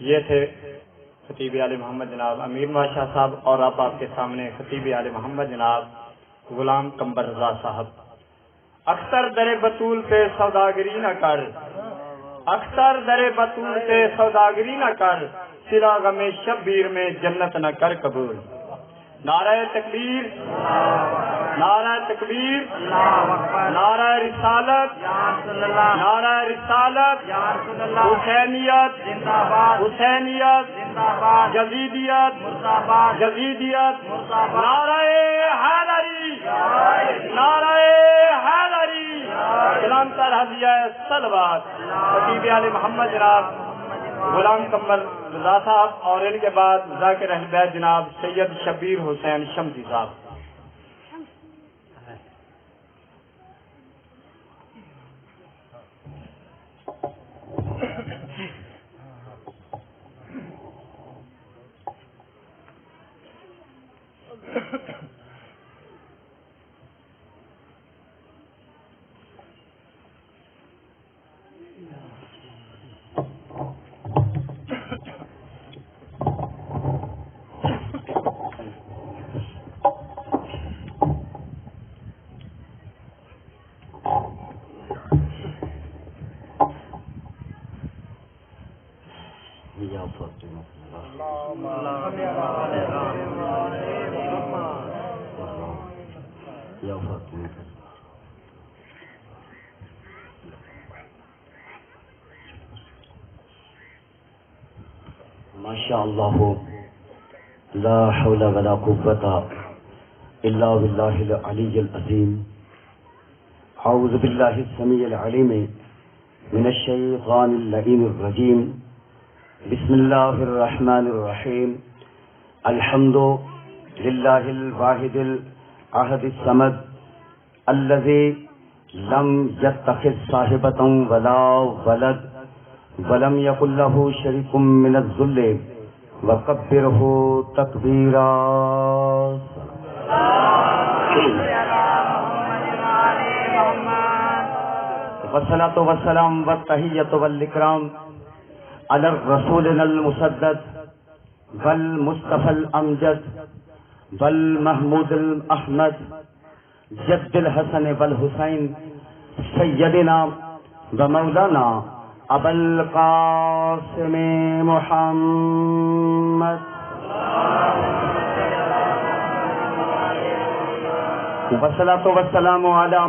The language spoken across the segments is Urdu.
یہ تھے خطیب آل محمد جناب امیر بادشاہ صاحب، اور اب آپ کے سامنے خطیب آل محمد جناب غلام قمر رضا صاحب۔ اختر در بطول پہ سوداگری نہ کر، اختر در بطول پہ سوداگری نہ کر، سلا غم شبیر میں جنت نہ کر قبول۔ نعرہ تکبیر، نعرہ تکبیر، نعرہ رسالت، نعرہ رسالت، حسینیت، حسینیت، یزیدیت، یزیدیت، نعرہ حیدری، نعرہ حیدری، جلانتر ہدیہ صلوات خطیب آل محمد جناب غلام قمر رضا صاحب، اور ان کے بعد ذاکر اہل بیت جناب سید شبیر حسین شمسی صاحب۔ ماشاء اللہ لا حول ولا قوة الا باللہ العلی العظیم۔ اعوذ باللہ السمیع العلیم من الشیطان اللعین الرجیم۔ بسم اللہ الرحمن الرحیم۔ الحمد للہ الواحد الاحد الصمد الذی لم یتخذ صاحبة ولا ولد ولم يكن له شريك من الذل وكبره تكبيرا۔ والصلاة والسلام والتحية والإكرام على الرسول المسدد والمصطفى الأمجد والمحمود الأحمد جد الحسن والحسين سيدنا ومولانا ابو القاسم محمد والصلاة والسلام على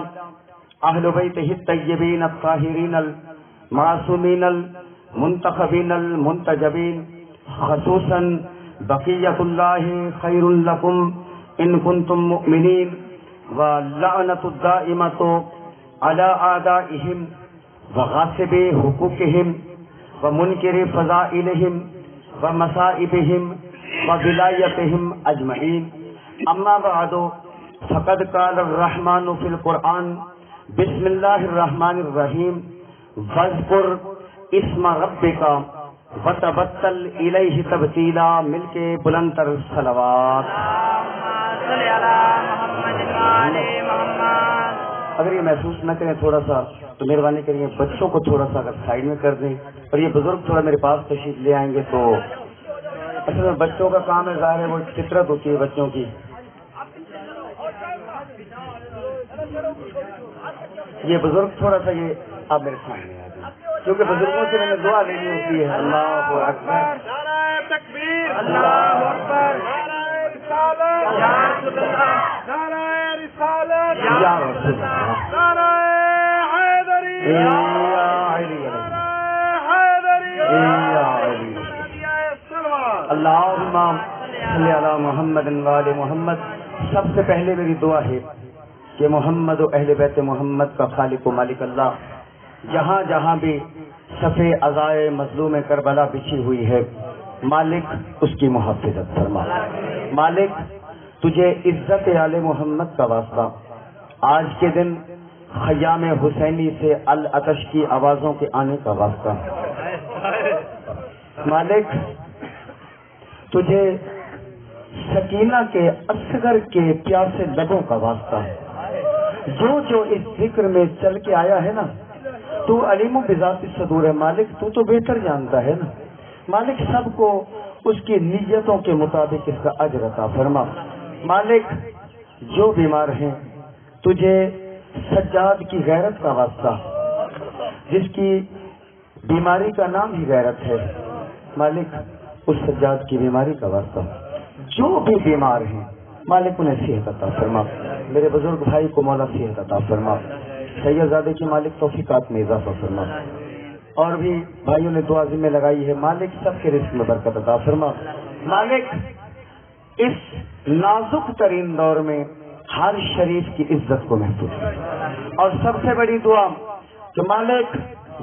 اہل بیتہ الطیبین الطاہرین المعصومین المنتخبین المنتجبین، خصوصا بقیۃ اللہ خیر لکم ان کنتم مؤمنین، واللعنۃ الدائمۃ علی اعدائہم وغاصب حقوقهم ومنکر فضائلهم ومصائبهم وولایتهم اجمعین۔ اما بعد فقد قال الرحمن فی القرآن بسم اللہ الرحمن الرحیم واذکر اسم ربک وتبتل الیہ تبتیلا۔ مل کے بلند تر صلوات۔ اگر یہ محسوس نہ کریں تھوڑا سا تو مہربانی کریے بچوں کو تھوڑا سا اگر سائڈ میں کر دیں، اور یہ بزرگ تھوڑا میرے پاس تشریف لے آئیں گے تو اصل میں بچوں کا کام ہے، ظاہر ہے وہ فطرت ہوتی ہے بچوں کی۔ یہ بزرگ تھوڑا سا یہ آپ میرے سامنے آ جائیں، کیونکہ بزرگوں سے میں نے دعا لینی ہوتی ہے۔ اللہ اکبر، نعرہ تکبیر، اللہ اکبر، نعرہ رسالت، یا رسول اللہ، نعرہ رسالت، یا رسول اللہ، نعرہ حیدری، یا علی، نعرہ حیدری، یا علی۔ اللہم صلی علی محمد وآل محمد۔ سب سے پہلے میری دعا ہے کہ محمد و اہل بیت محمد کا خالق و مالک اللہ جہاں جہاں بھی صفِ عزائے مظلوم کربلا بچھی ہوئی ہے، مالک اس کی محافظت فرما۔ مالک تجھے عزت آل محمد کا واسطہ آج کے دن خیام حسینی سے العطش کی آوازوں کے آنے کا واسطہ، مالک تجھے سکینہ کے اصغر کے پیاسے لبوں کا واسطہ ہے۔ جو اس ذکر میں چل کے آیا ہے نا، تو علیم بذات الصدور ہے، مالک تو بہتر جانتا ہے نا، مالک سب کو اس کی نیتوں کے مطابق اس کا اجر عطا فرما۔ مالک جو بیمار ہیں تجھے سجاد کی غیرت کا واسطہ، جس کی بیماری کا نام ہی غیرت ہے، مالک اس سجاد کی بیماری کا واسطہ جو بھی بیمار ہیں مالک انہیں صحت عطا فرما۔ میرے بزرگ بھائی کو مولا صحت عطا فرما۔ سید زادے کی مالک توفیقات میں اضافہ فرما۔ اور بھی بھائیوں نے دعا ذمہ لگائی ہے، مالک سب کے رزق میں برکت عطا فرما۔ مالک اس نازک ترین دور میں ہر شریف کی عزت کو محفوظ کر، اور سب سے بڑی دعا کہ مالک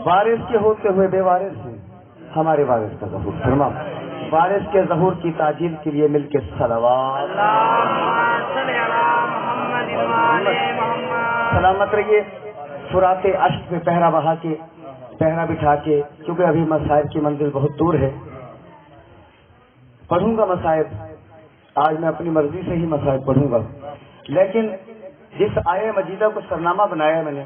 وارث کے ہوتے ہوئے بے وارث ہیں، ہمارے وارث کا ظہور فرما۔ وارث کے ظہور کی تاجیل کے لیے مل کے صلوات سلامت رہیے۔ فرات اشک میں پہرا بہا کے، پہرا بٹھا کے، کیونکہ ابھی مصائب کی منزل بہت دور ہے، پڑھوں گا مصائب، آج میں اپنی مرضی سے ہی مصائب پڑھوں گا، لیکن جس آیہ مجیدہ کو سرنامہ بنایا میں نے،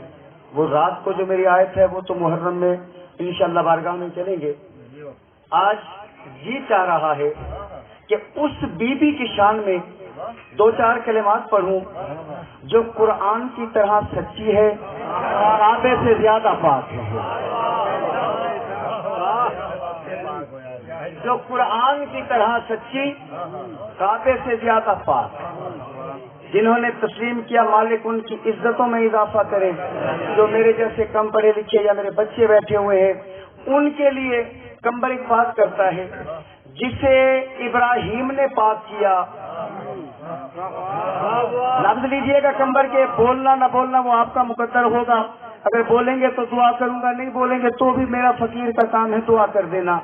وہ رات کو جو میری آیت ہے وہ تو محرم میں انشاءاللہ بارگاہ میں چلیں گے۔ آج جی چاہ رہا ہے کہ اس بی بی کی شان میں دو چار کلمات پڑھوں جو قرآن کی طرح سچی ہے، کعبے سے زیادہ پاک ہے، جو قرآن کی طرح سچی، کعبے سے زیادہ پاک، جنہوں نے تسلیم کیا مالک ان کی عزتوں میں اضافہ کرے۔ جو میرے جیسے کم پڑھے لکھے یا میرے بچے بیٹھے ہوئے ہیں ان کے لیے کمبر ایک بات کرتا ہے، جسے ابراہیم نے پاک کیا، لفظ لیجئے گا کمبر کے، بولنا نہ بولنا وہ آپ کا مقدر ہوگا، اگر بولیں گے تو دعا کروں گا، نہیں بولیں گے تو بھی میرا فقیر کا کام ہے دعا کر دینا۔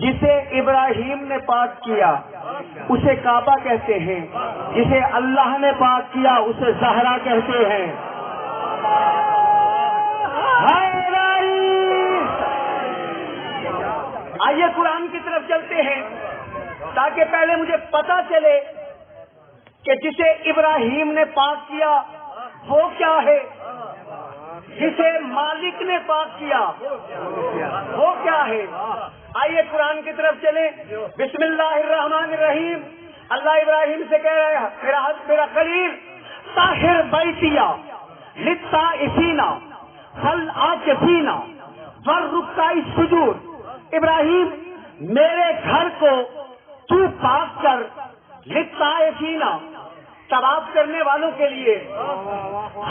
جسے ابراہیم نے پاک کیا اسے کعبہ کہتے ہیں، جسے اللہ نے پاک کیا اسے زہرا کہتے ہیں۔ آئیے قرآن کی طرف چلتے ہیں تاکہ پہلے مجھے پتا چلے کہ جسے ابراہیم نے پاک کیا وہ کیا ہے، جسے مالک نے پاک کیا وہ کیا ہے۔ آئیے قرآن کی طرف چلیں۔ بسم اللہ الرحمن الرحیم۔ اللہ ابراہیم سے کہہ رہا ہے، میرا خلیل، طاہر بیتیا للطائفین والعاکفین والرکع السجود، ابراہیم میرے گھر کو تو پاک کر، للطائفین طواف کرنے والوں کے لیے،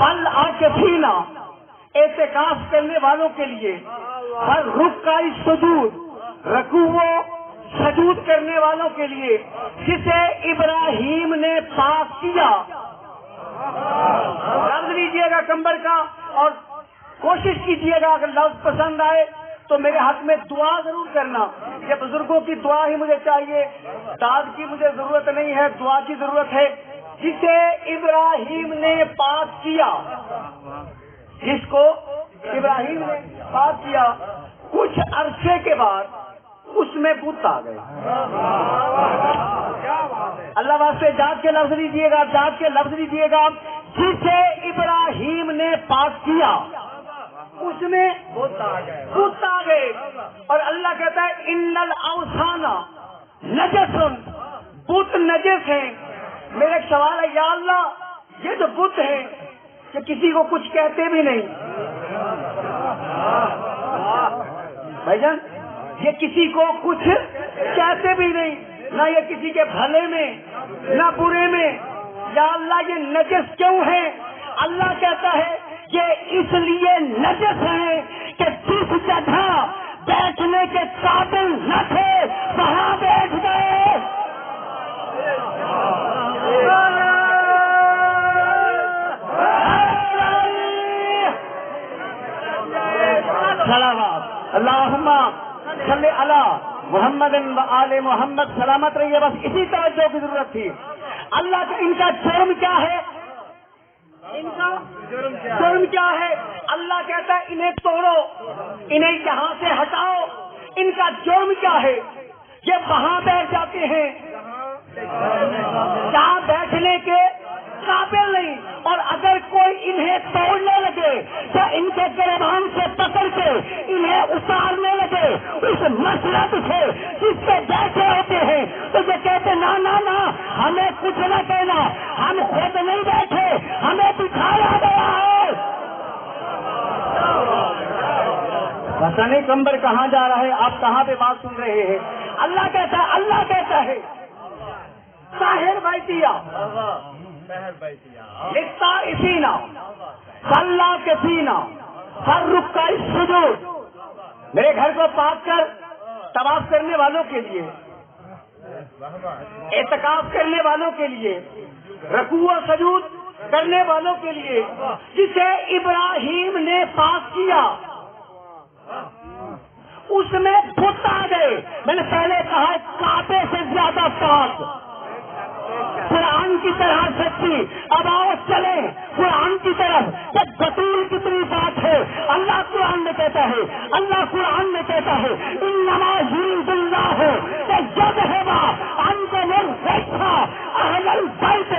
والعاکفین اعتکاف کرنے والوں کے لیے، والرکع السجود رکوع سجود کرنے والوں کے لیے، جسے ابراہیم نے پاک کیا۔ لفظ لیجیے گا کمبر کا اور کوشش کیجیے گا، اگر لفظ پسند آئے تو میرے حق میں دعا ضرور کرنا۔ یہ بزرگوں کی دعا ہی مجھے چاہیے، داد کی مجھے ضرورت نہیں ہے، دعا کی ضرورت ہے۔ جسے ابراہیم نے پاک کیا، جس کو ابراہیم نے پاک کیا، کچھ عرصے کے بعد اس میں بت آ گئے۔ اللہ واسطے جاگ کے لفظ لیجیے گا، جاگ کے لفظ لیجیے گا، جسے ابراہیم نے پاک کیا اس میں بت آ گئے۔ اور اللہ کہتا ہے ان الاوثان نجس، بت نجس ہیں۔ میرا ایک سوال ہے، یا اللہ یہ جو بت ہیں کہ کسی کو کچھ کہتے بھی نہیں، بھائی جان یہ کسی کو کچھ کہتے بھی نہیں، نہ یہ کسی کے بھلے میں نہ برے میں، یا اللہ یہ نجس کیوں ہے؟ اللہ کہتا ہے یہ اس لیے نجس ہیں کہ جس جگہ بیٹھنے کے قابل نہ تھے وہاں بیٹھ گئے۔ سلامات اللہم صلی علی محمد و آل محمد۔ سلامت رہیے، بس اسی توجہ کی ضرورت تھی۔ اللہ کا ان کا جرم کیا ہے؟ ان کا جرم کیا ہے؟ اللہ کہتا ہے انہیں توڑو، انہیں یہاں سے ہٹاؤ۔ ان کا جرم کیا ہے؟ یہ وہاں بیٹھ جاتے ہیں جہاں بیٹھنے کے قابل نہیں، اور اگر کوئی انہیں توڑنے لگے تو ان کے گریبان سے پکڑ کے انہیں اتارنے لگے اس مسلک سے جس سے بیٹھے ہوتے ہیں تو یہ کہتے نا نا نا ہمیں کچھ نہ کہنا، ہم خود نہیں بیٹھے، ہمیں بٹھایا گیا ہے۔ پتہ نہیں کمبر کہاں جا رہا ہے، آپ کہاں پہ بات سن رہے ہیں؟ اللہ کہتا ہے، اللہ کہتا ہے طاہر بیتیا لکھتا اسینا صلی کے سینا ہر رکع السجود، میرے گھر کو پاک کر طواف کرنے والوں کے لیے، اعتکاف کرنے والوں کے لیے، رکوع و سجود کرنے والوں کے لیے، جسے ابراہیم نے پاک کیا اس میں بت آ گئے۔ میں نے پہلے کہا کعبے سے زیادہ پاک، قرآن کی طرح سچی۔ اب آؤ چلیں قرآن کی طرف کہ بطول کتنی بات ہے۔ اللہ قرآن میں کہتا ہے، اللہ قرآن میں کہتا ہے انما یرید اللہ یذھب عنکم الرجس اہل البیت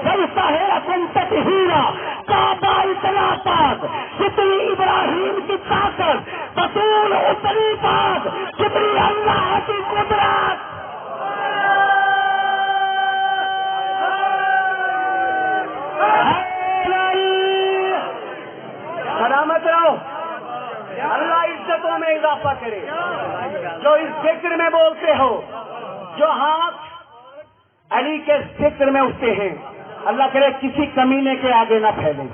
ویطہرکم تطہیرا۔ کعبہ اتنا پاک، جتنی ابراہیم کی طاقت، بطول اتنی پاک جتنی اللہ کی قدرت۔ سلامت رہو، اللہ عزتوں میں اضافہ کرے۔ جو اس ذکر میں بولتے ہو، جو ہاتھ علی کے ذکر میں اٹھتے ہیں، اللہ کرے کسی کمینے کے آگے نہ پھیلے۔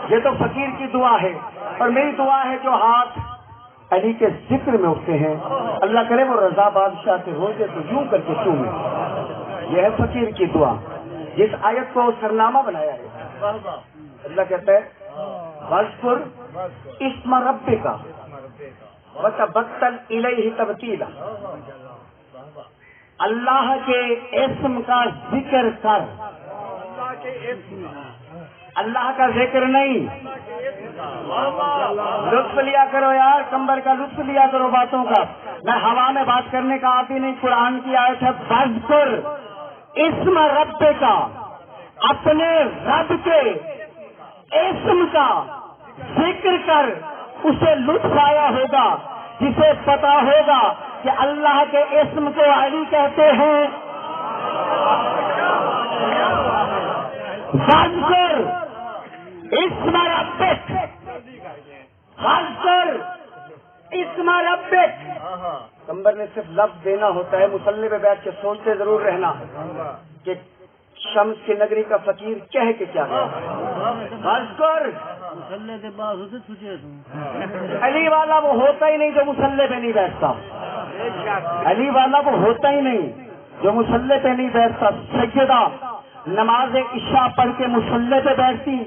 یہ تو فقیر کی دعا ہے، اور میری دعا ہے جو ہاتھ علی کے ذکر میں اٹھتے ہیں، اللہ کرے وہ رضا بادشاہ سے ہو جائے تو یوں کر کے چومے۔ یہ ہے فقیر کی دعا، جس آیت کو سرنامہ بنایا ہے۔ اللہ کہتا ہے وَاذْكُرْ اسْمَ رَبِّكَ وَتَبَتَّلْ إِلَيْهِ تَبْتِيلًا۔ اللہ کے اسم کا ذکر کر، اللہ کا ذکر نہیں۔ لطف لیا کرو یار، کمبر کا لطف لیا کرو باتوں کا۔ میں ہوا میں بات کرنے کا آتی نہیں، قرآن کی آیت ہے وَاذْكُرْ اسم رَبِّكَ، اپنے رب کے اسم کا ذکر کر۔ اسے لطف آیا ہوگا جسے پتا ہوگا کہ اللہ کے اسم کو علی کہتے ہیں۔ وَاذْكُرْ اسم ربک، وَاذْكُرْ اسم ربک۔ کمبر نے صرف لفظ دینا ہوتا ہے، مصلی پہ بیٹھ کے سوچتے ضرور رہنا کہ شمس کی نگری کا فقیر کہہ کے کیا گیا۔ وَاذْكُرْ علی والا وہ ہوتا ہی نہیں جو مصلی پہ نہیں بیٹھتا، علی والا وہ ہوتا ہی نہیں جو مصلی پہ نہیں بیٹھتا۔ سیدہ نماز عشاء پڑھ کے مصلی پہ بیٹھتی،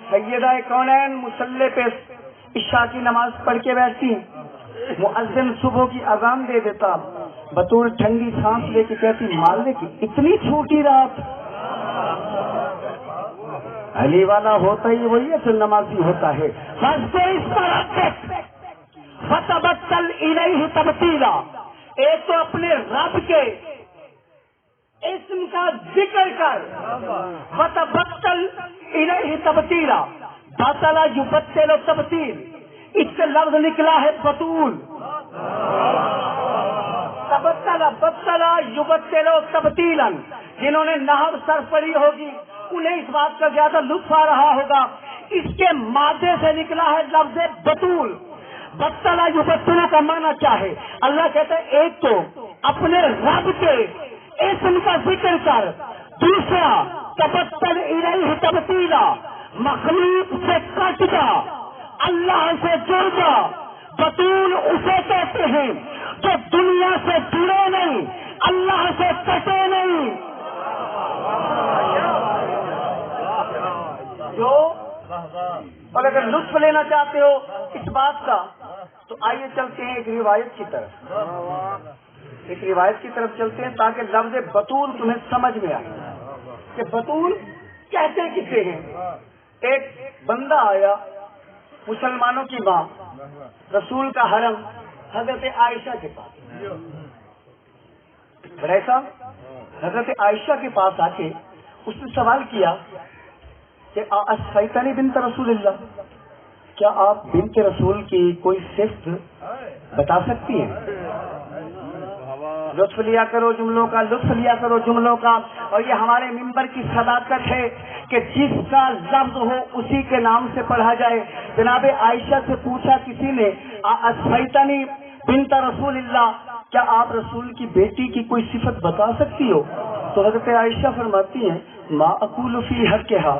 سیدہ کونین مصلی پہ عشاء کی نماز پڑھ کے بیٹھتی۔ مؤذن صبح کی اذان دے دیتا، بطول ٹھنڈی سانس لے کے کہتی مالے کی اتنی چھوٹی رات۔ علی والا ہوتا ہی وہی ہے جو نمازی ہوتا ہے۔ فَتَبَتَّلْ إِلَيْهِ تَبْتِيلًا، ایک تو اپنے رب کے اسم کا ذکر کر۔ فَتَبَتَّلْ إِلَيْهِ تَبْتِيلًا، بَطَلَ يُبَطِّلُ تبتیل، اس سے لفظ نکلا ہے بطول۔ بطل یبطل تبتیلا، جنہوں نے نحو صرف پڑھی ہوگی انہیں اس بات کا زیادہ لطف آ رہا ہوگا۔ اس کے مادے سے نکلا ہے لفظ بطول۔ بطل یبطل کا معنی کیا ہے؟ اللہ کہتا ہے ایک تو اپنے رب کے اسم کا ذکر کر، دوسرا تبتل الیہ تبتیلا، مخلوق سے کٹ جا، اللہ سے جڑ جا۔ بطول اسے کہتے ہیں جو دنیا سے جڑے نہیں، اللہ سے کٹے نہیں۔ جو اور اگر لطف لینا چاہتے ہو اس بات کا تو آئیے چلتے ہیں ایک روایت کی طرف، ایک روایت کی طرف چلتے ہیں تاکہ لفظ بطول تمہیں سمجھ میں آئے کہ بطول کہتے کسے ہیں۔ ایک بندہ آیا، مسلمانوں کی ماں، رسول کا حرم، حضرت عائشہ کے پاس۔ بڑے صاحب حضرت عائشہ کے پاس آ کے اس نے سوال کیا کہ اسفیتنی بنت رسول اللہ، کیا آپ بنت رسول کی کوئی صفت بتا سکتی ہیں؟ لطف لیا کرو جملوں کا، لطف لیا کرو جملوں کا. اور یہ ہمارے ممبر کی صداقت ہے کہ جس کا لفظ ہو اسی کے نام سے پڑھا جائے. جناب عائشہ سے پوچھا کسی نے، اسفیتنی بنت رسول اللہ، کیا آپ رسول کی بیٹی کی کوئی صفت بتا سکتی ہو؟ تو حضرت عائشہ فرماتی ہیں، ما اقول فی حقھا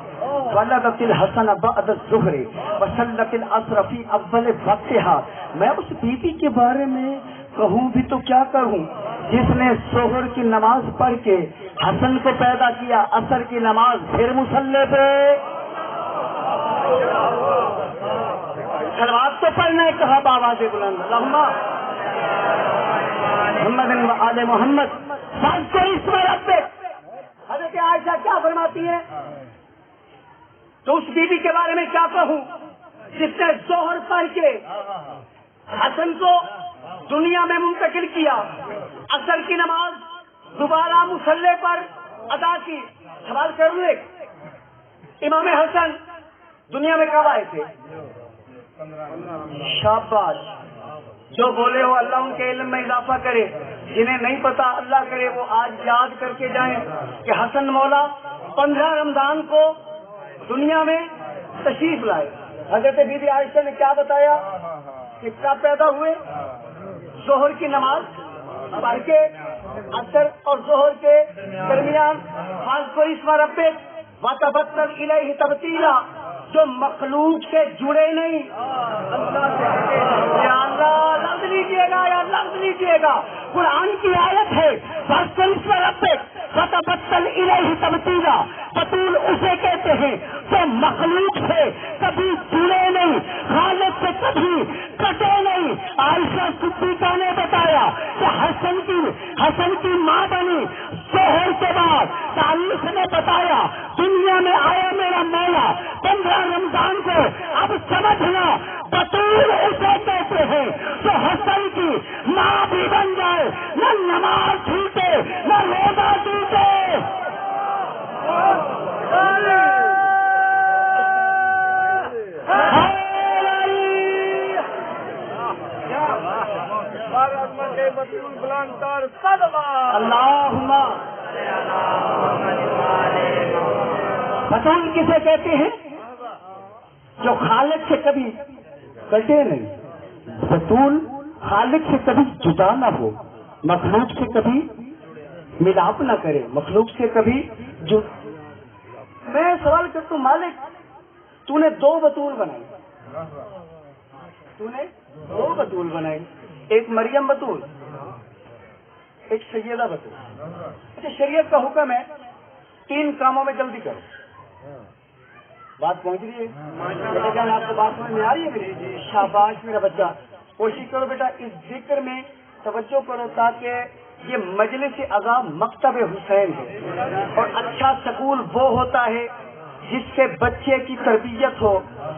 ولدت الحسن بعد الظہر وصلت العصر فی اول وقتھا. میں اس بیوی کے بارے میں کہوں بھی تو کیا کروں جس نے ظہر کی نماز پڑھ کے حسن کو پیدا کیا، عصر کی نماز پھر مصلی پہ. سلوات تو پڑھنا ہے، کہا بآواز بلند اللہم محمد و آل محمد. سب کو اس میں رکھتے. حضرت عائشہ کیا فرماتی ہے؟ تو اس بیوی کے بارے میں کیا کہوں جس نے ظہر پڑھ کے حسن کو دنیا میں منتقل کیا، عصر کی نماز دوبارہ مصلی پر ادا کی. سوال کر لیں، امام حسن دنیا میں کب آئے تھے؟ شاباش. جو بولے ہو اللہ ان کے علم میں اضافہ کرے، جنہیں نہیں پتا اللہ کرے وہ آج یاد کر کے جائیں کہ حسن مولا 15 رمضان کو دنیا میں تشریف لائے. حضرت بی بی عائشہ نے کیا بتایا کہ کب پیدا ہوئے؟ ظہر کی نماز پڑھ کے عصر اور ظہر کے درمیان. خاص کو اس میں رب وتبتل الیہ تبتیلا، جو مخلوق سے جڑے نہیں. اللہ سے یا اللہ لفظ لیجیے گا، یا لفظ لیجیے گا. قرآن کی آیت ہے وتبتل الیہ تبتیلا. بطول اسے کہتے ہیں جو مخلوق سے کبھی جڑے نہیں، خالق سے کبھی کٹے نہیں. عائشہ صدیقہ نے بتایا کہ حسن کی ماں بنی ظہر کے بعد. تاریخ نے بتایا دنیا میں آیا میرا مولا 15 رمضان کو. اب سمجھنا بطول اسے کہتے ہیں جو حسن کی ماں بھی بن جائے، نہ نماز چھوٹے نہ روزہ چھوٹے. اللہم بطول کسے کہتے ہیں؟ جو خالق سے کبھی کٹے نہیں. بطول خالق سے کبھی جدا نہ ہو، مخلوق سے کبھی ملاپ نہ کرے، مخلوق سے کبھی میں سوال کرتا ہوں مالک، تو نے 2 بطول بنائی، تو نے 2 بطول بنائی، ایک مریم بطول، ایک سیدہ بطول. اچھا شریعت کا حکم ہے 3 کاموں میں جلدی کرو. بات پہنچ رہی ہے؟ کیا آپ کو بات سمجھ میں آ رہی ہے میری؟ شاباش میرا بچہ. کوشش کرو بیٹا اس ذکر میں توجہ کرو تاکہ یہ مجلس اعضاء مکتب حسین ہے. اور اچھا سکول وہ ہوتا ہے جس کے بچے کی تربیت ہو،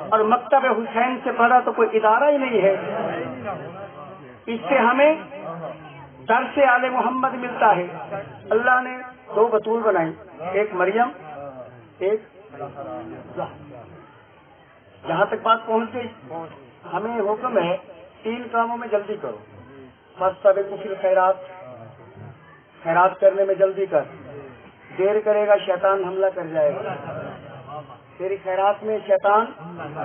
اور مکتب حسین سے بڑا تو کوئی ادارہ ہی نہیں ہے. اس سے ہمیں درس آل محمد ملتا ہے. اللہ نے 2 بطول بنائی، ایک مریم ایک. جہاں تک بات پہنچ گئی ہمیں حکم ہے 3 کاموں میں جلدی کرو. فاستبقوا فی الخیرات، خیرات کرنے میں جلدی کر. دیر کرے گا شیطان حملہ کر جائے گا. تیری خیرات میں شیطان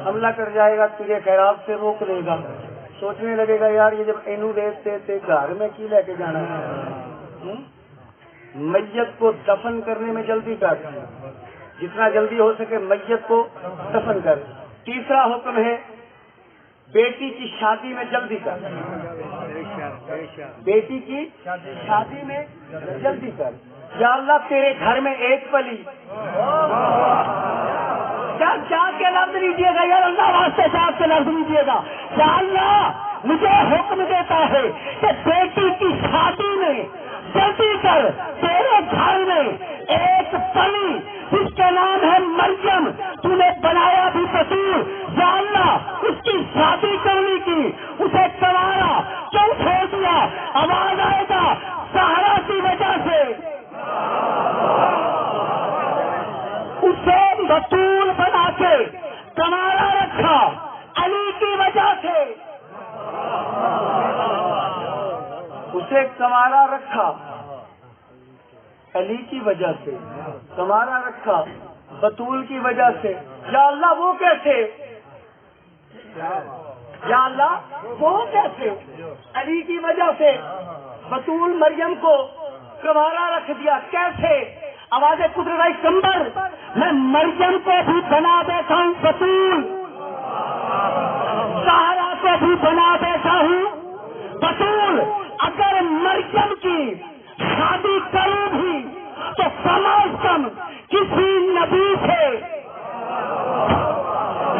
حملہ کر جائے گا، تجھے خیرات سے روک لے گا. سوچنے لگے گا یار یہ جب اینو دیتے تھے گھر میں کی لے کے جانا ہے. میت کو دفن کرنے میں جلدی کر، جتنا جلدی ہو سکے میت کو دفن کر. تیسرا حکم ہے بیٹی کی شادی میں جلدی کر، بیٹی کی شادی میں جلدی کر. یا اللہ تیرے گھر میں ایک پلی جا کے لفظ لیجیے گا، یا اللہ واسطے صاحب کے لفظ لیجیے گا. یا اللہ مجھے حکم دیتا ہے کہ بیٹی کی شادی میں جلدی کر. تیرے گھر میں ایک پلی جس کا نام ہے مریم، تو نے بنایا بھی بطول. یا اللہ اس کی شادی کرنے کی، اسے کنوارا کیوں چھوڑ دیا؟ آواز آئے گا سہارا کی وجہ سے. اسے بطول بنا کے کنوارا رکھا. کیسے؟ اسے سنوارا رکھا علی کی وجہ سے، سنوارا رکھا بطول کی وجہ سے. یا اللہ وہ کیسے؟ یا اللہ وہ کیسے؟ علی کی وجہ سے بطول مریم کو سنوارا رکھ دیا. کیسے؟ آواز قدرت کمبر، میں مریم کو بھی بنا بیٹھا ہوں بطول، سہارا کو بھی بنا بیٹھا ہوں بطول. اگر مریم کی شادی کروں بھی تو کم از کم کسی نبی سے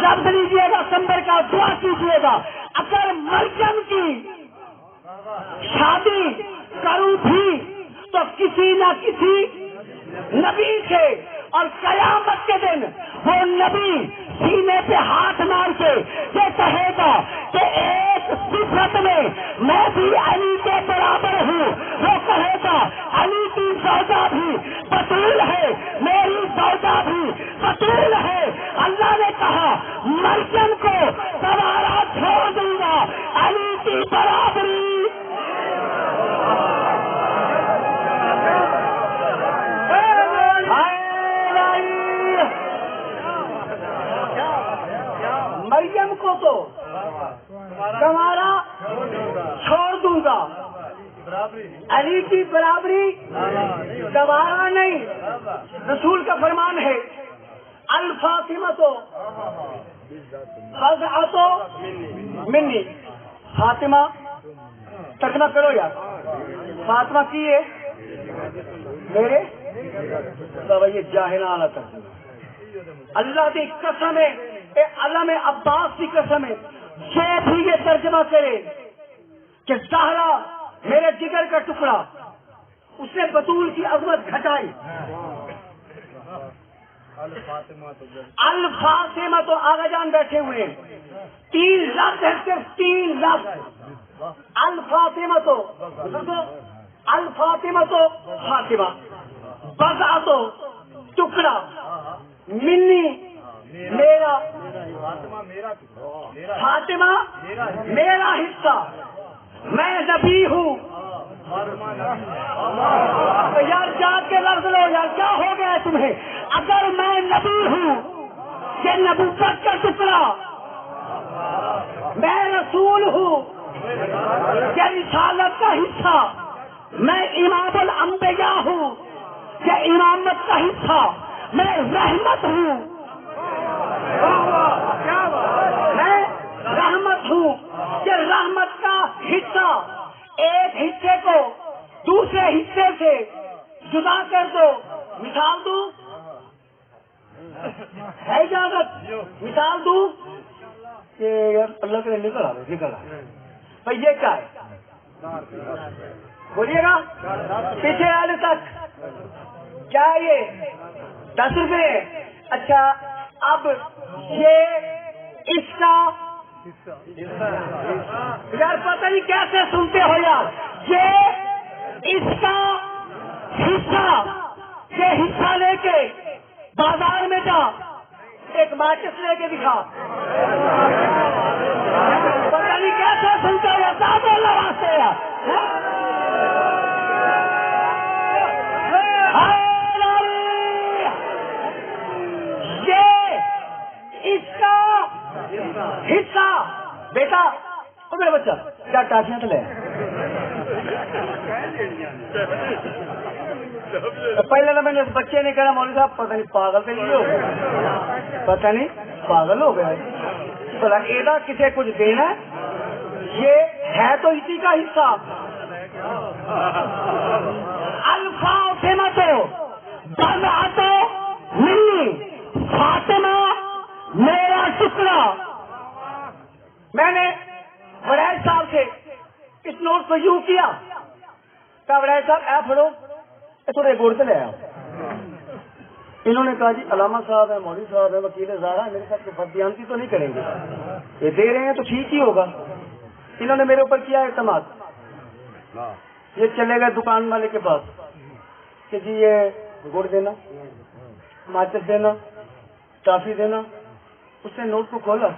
لفظ لیجیے گا، کمبر کا دعا کیجیے گا. اگر مریم کی شادی کروں بھی تو کسی نہ کسی نبی سے، اور قیامت کے دن وہ نبی سینے پہ ہاتھ مار کے یہ کہے گا کہ ایک صفت میں بھی علی کے برابر ہوں. وہ کہے گا علی کی زوجہ بھی بطول ہے، میری زوجہ بھی بطول ہے. اللہ نے کہا مریم کو سوارا چھوڑ دوں گا، علی کی برابری. مریم کو تو سوارا چھوڑ دوں گا، علی کی برابری سوارا نہیں. رسول کا فرمان ہے الفاطمہ تو بضعۃ منی. فاطمہ ترجمہ کرو یار، فاطمہ کی ہے میرے بابا، یہ جاہلانہ ترجمہ. اللہ کی قسم ہے، اے علم عباس کی قسم ہے، جو بھی یہ ترجمہ کرے کہ زہرا میرے جگر کا ٹکڑا، اس نے بطول کی عظمت گھٹائی. الفاطمہ تو آغا جان بیٹھے ہوئے ہیں، 3 لفظ ہے، صرف 3 لفظ. الفاطمہ تو الفاطمہ تو فاطمہ، بضع تو ٹکڑا، منی میرا، فاطمہ میرا حصہ، میں نبی ہوں. یار جاگ کے لفظ لو یار، کیا ہو گیا تمہیں؟ اگر میں نبی ہوں، یہ نبوت کا ٹکڑا، میں رسول ہوں، یہ رسالت کا حصہ، میں امام الانبیاء ہوں، یہ امامت کا حصہ، میں رحمت ہوں، میں رحمت ہوں، یہ رحمت کا حصہ. ایک حصے کو دوسرے حصے سے جدا کر دو. مثال دوں ہے اجازت؟ مثال دوں کہ اللہ کے لیے نکل آ بھائی، یہ کیا ہے؟ بولیے گا پیچھے والے تک کیا ہے؟ یہ 10 روپے. اچھا اب یہ اس کا یار پتہ نہیں کیسے سنتے ہو یار، یہ اس کا حصہ، یہ حصہ لے کے بازار میں جا، ایک ماچس لے کے دکھا. پتہ نہیں کیسے سنتے ہو یار، صاحب اللہ واسطے یار. یہ اس کا حصہ. بیٹا او میرا بچہ کیا ٹافیاں تو لے. پہلے تو میں نے بچے نے کہا مولوی صاحب پتہ نہیں پاگل تو نہیں ہو گئے، پتہ نہیں پاگل ہو گئے. بلا ایڈا کسے کچھ دینا، یہ ہے تو اسی کا حصہ. الفاطمہ تو بضعۃ منی، فاطمہ میرا ٹکڑا. میں نے وڑائد صاحب سے اس نوٹ کو یوں کیا کہ وڑائد صاحب اے پڑھو، تھوڑے گوڑ سے لے آؤ. انہوں نے کہا جی علامہ صاحب ہیں، مولوی صاحب ہیں، وکیل زارا، میرے ساتھ بددیانتی تو نہیں کریں گے، یہ دے رہے ہیں تو ٹھیک ہی ہوگا. انہوں نے میرے اوپر کیا اعتماد. یہ چلے گئے دکان والے کے پاس کہ جی یہ گڑ دینا، ماچس دینا، ٹافی دینا. اس نے نوٹ کو کھولا،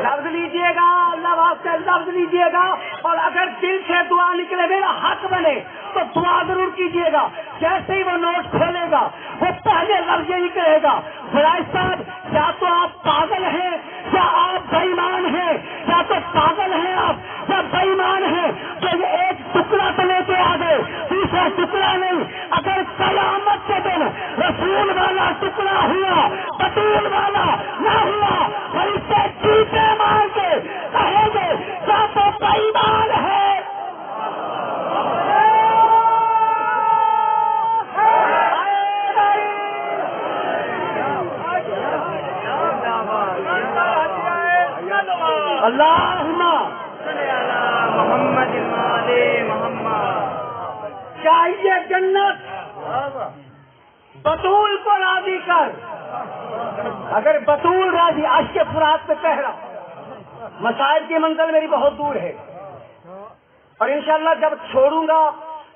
لفظ لیجیے گا، اللہ واسطے لفظ لیجیے گا، اور اگر دل سے دعا نکلے میرا حق بنے تو دعا ضرور کیجیے گا۔ جیسے ہی وہ نوٹ کھولے گا وہ پہلے لفظ یہی کہے گا، فراز صاحب یا تو آپ پاگل ہیں یا آپ بے ایمان ہیں، یا تو پاگل ہیں آپ یا بے ایمان ہیں، تو یہ ایک ٹکڑا تو لے کے آ گئے، دوسرا ٹکڑا نہیں۔ اگر قیامت کے دن رسول والا ٹکڑا ہوا، بطول والا نہ ہوا، اور اس سے چیٹے مار کے کہیں گے یا تو بے ایمان ہے۔ اللہم محمد محمد چاہیے جنت بطول کو راضی کر، اگر بطول راضی اشک فرات پہ کہہ رہا، مسائل کی منزل میری بہت دور ہے، اور انشاءاللہ جب چھوڑوں گا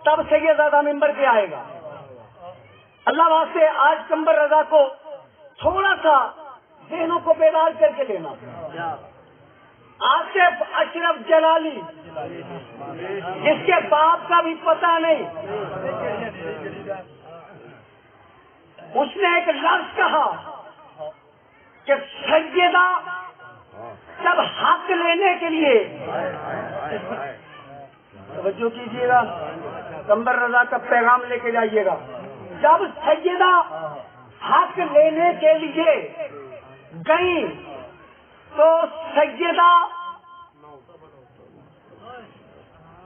تب سے یہ زیادہ ممبر پہ آئے گا۔ اللہ واسطے آج قمبر رضا کو تھوڑا سا ذہنوں کو بیدار کر کے لینا۔ آصف اشرف جلالی جس کے باپ کا بھی پتہ نہیں، اس نے ایک لفظ کہا کہ سیدہ جب حق لینے کے لیے، توجہ کیجیے گا، قمبر رضا کا پیغام لے کے جائیے گا، جب سیدہ حق لینے کے لیے گئی تو سیدہ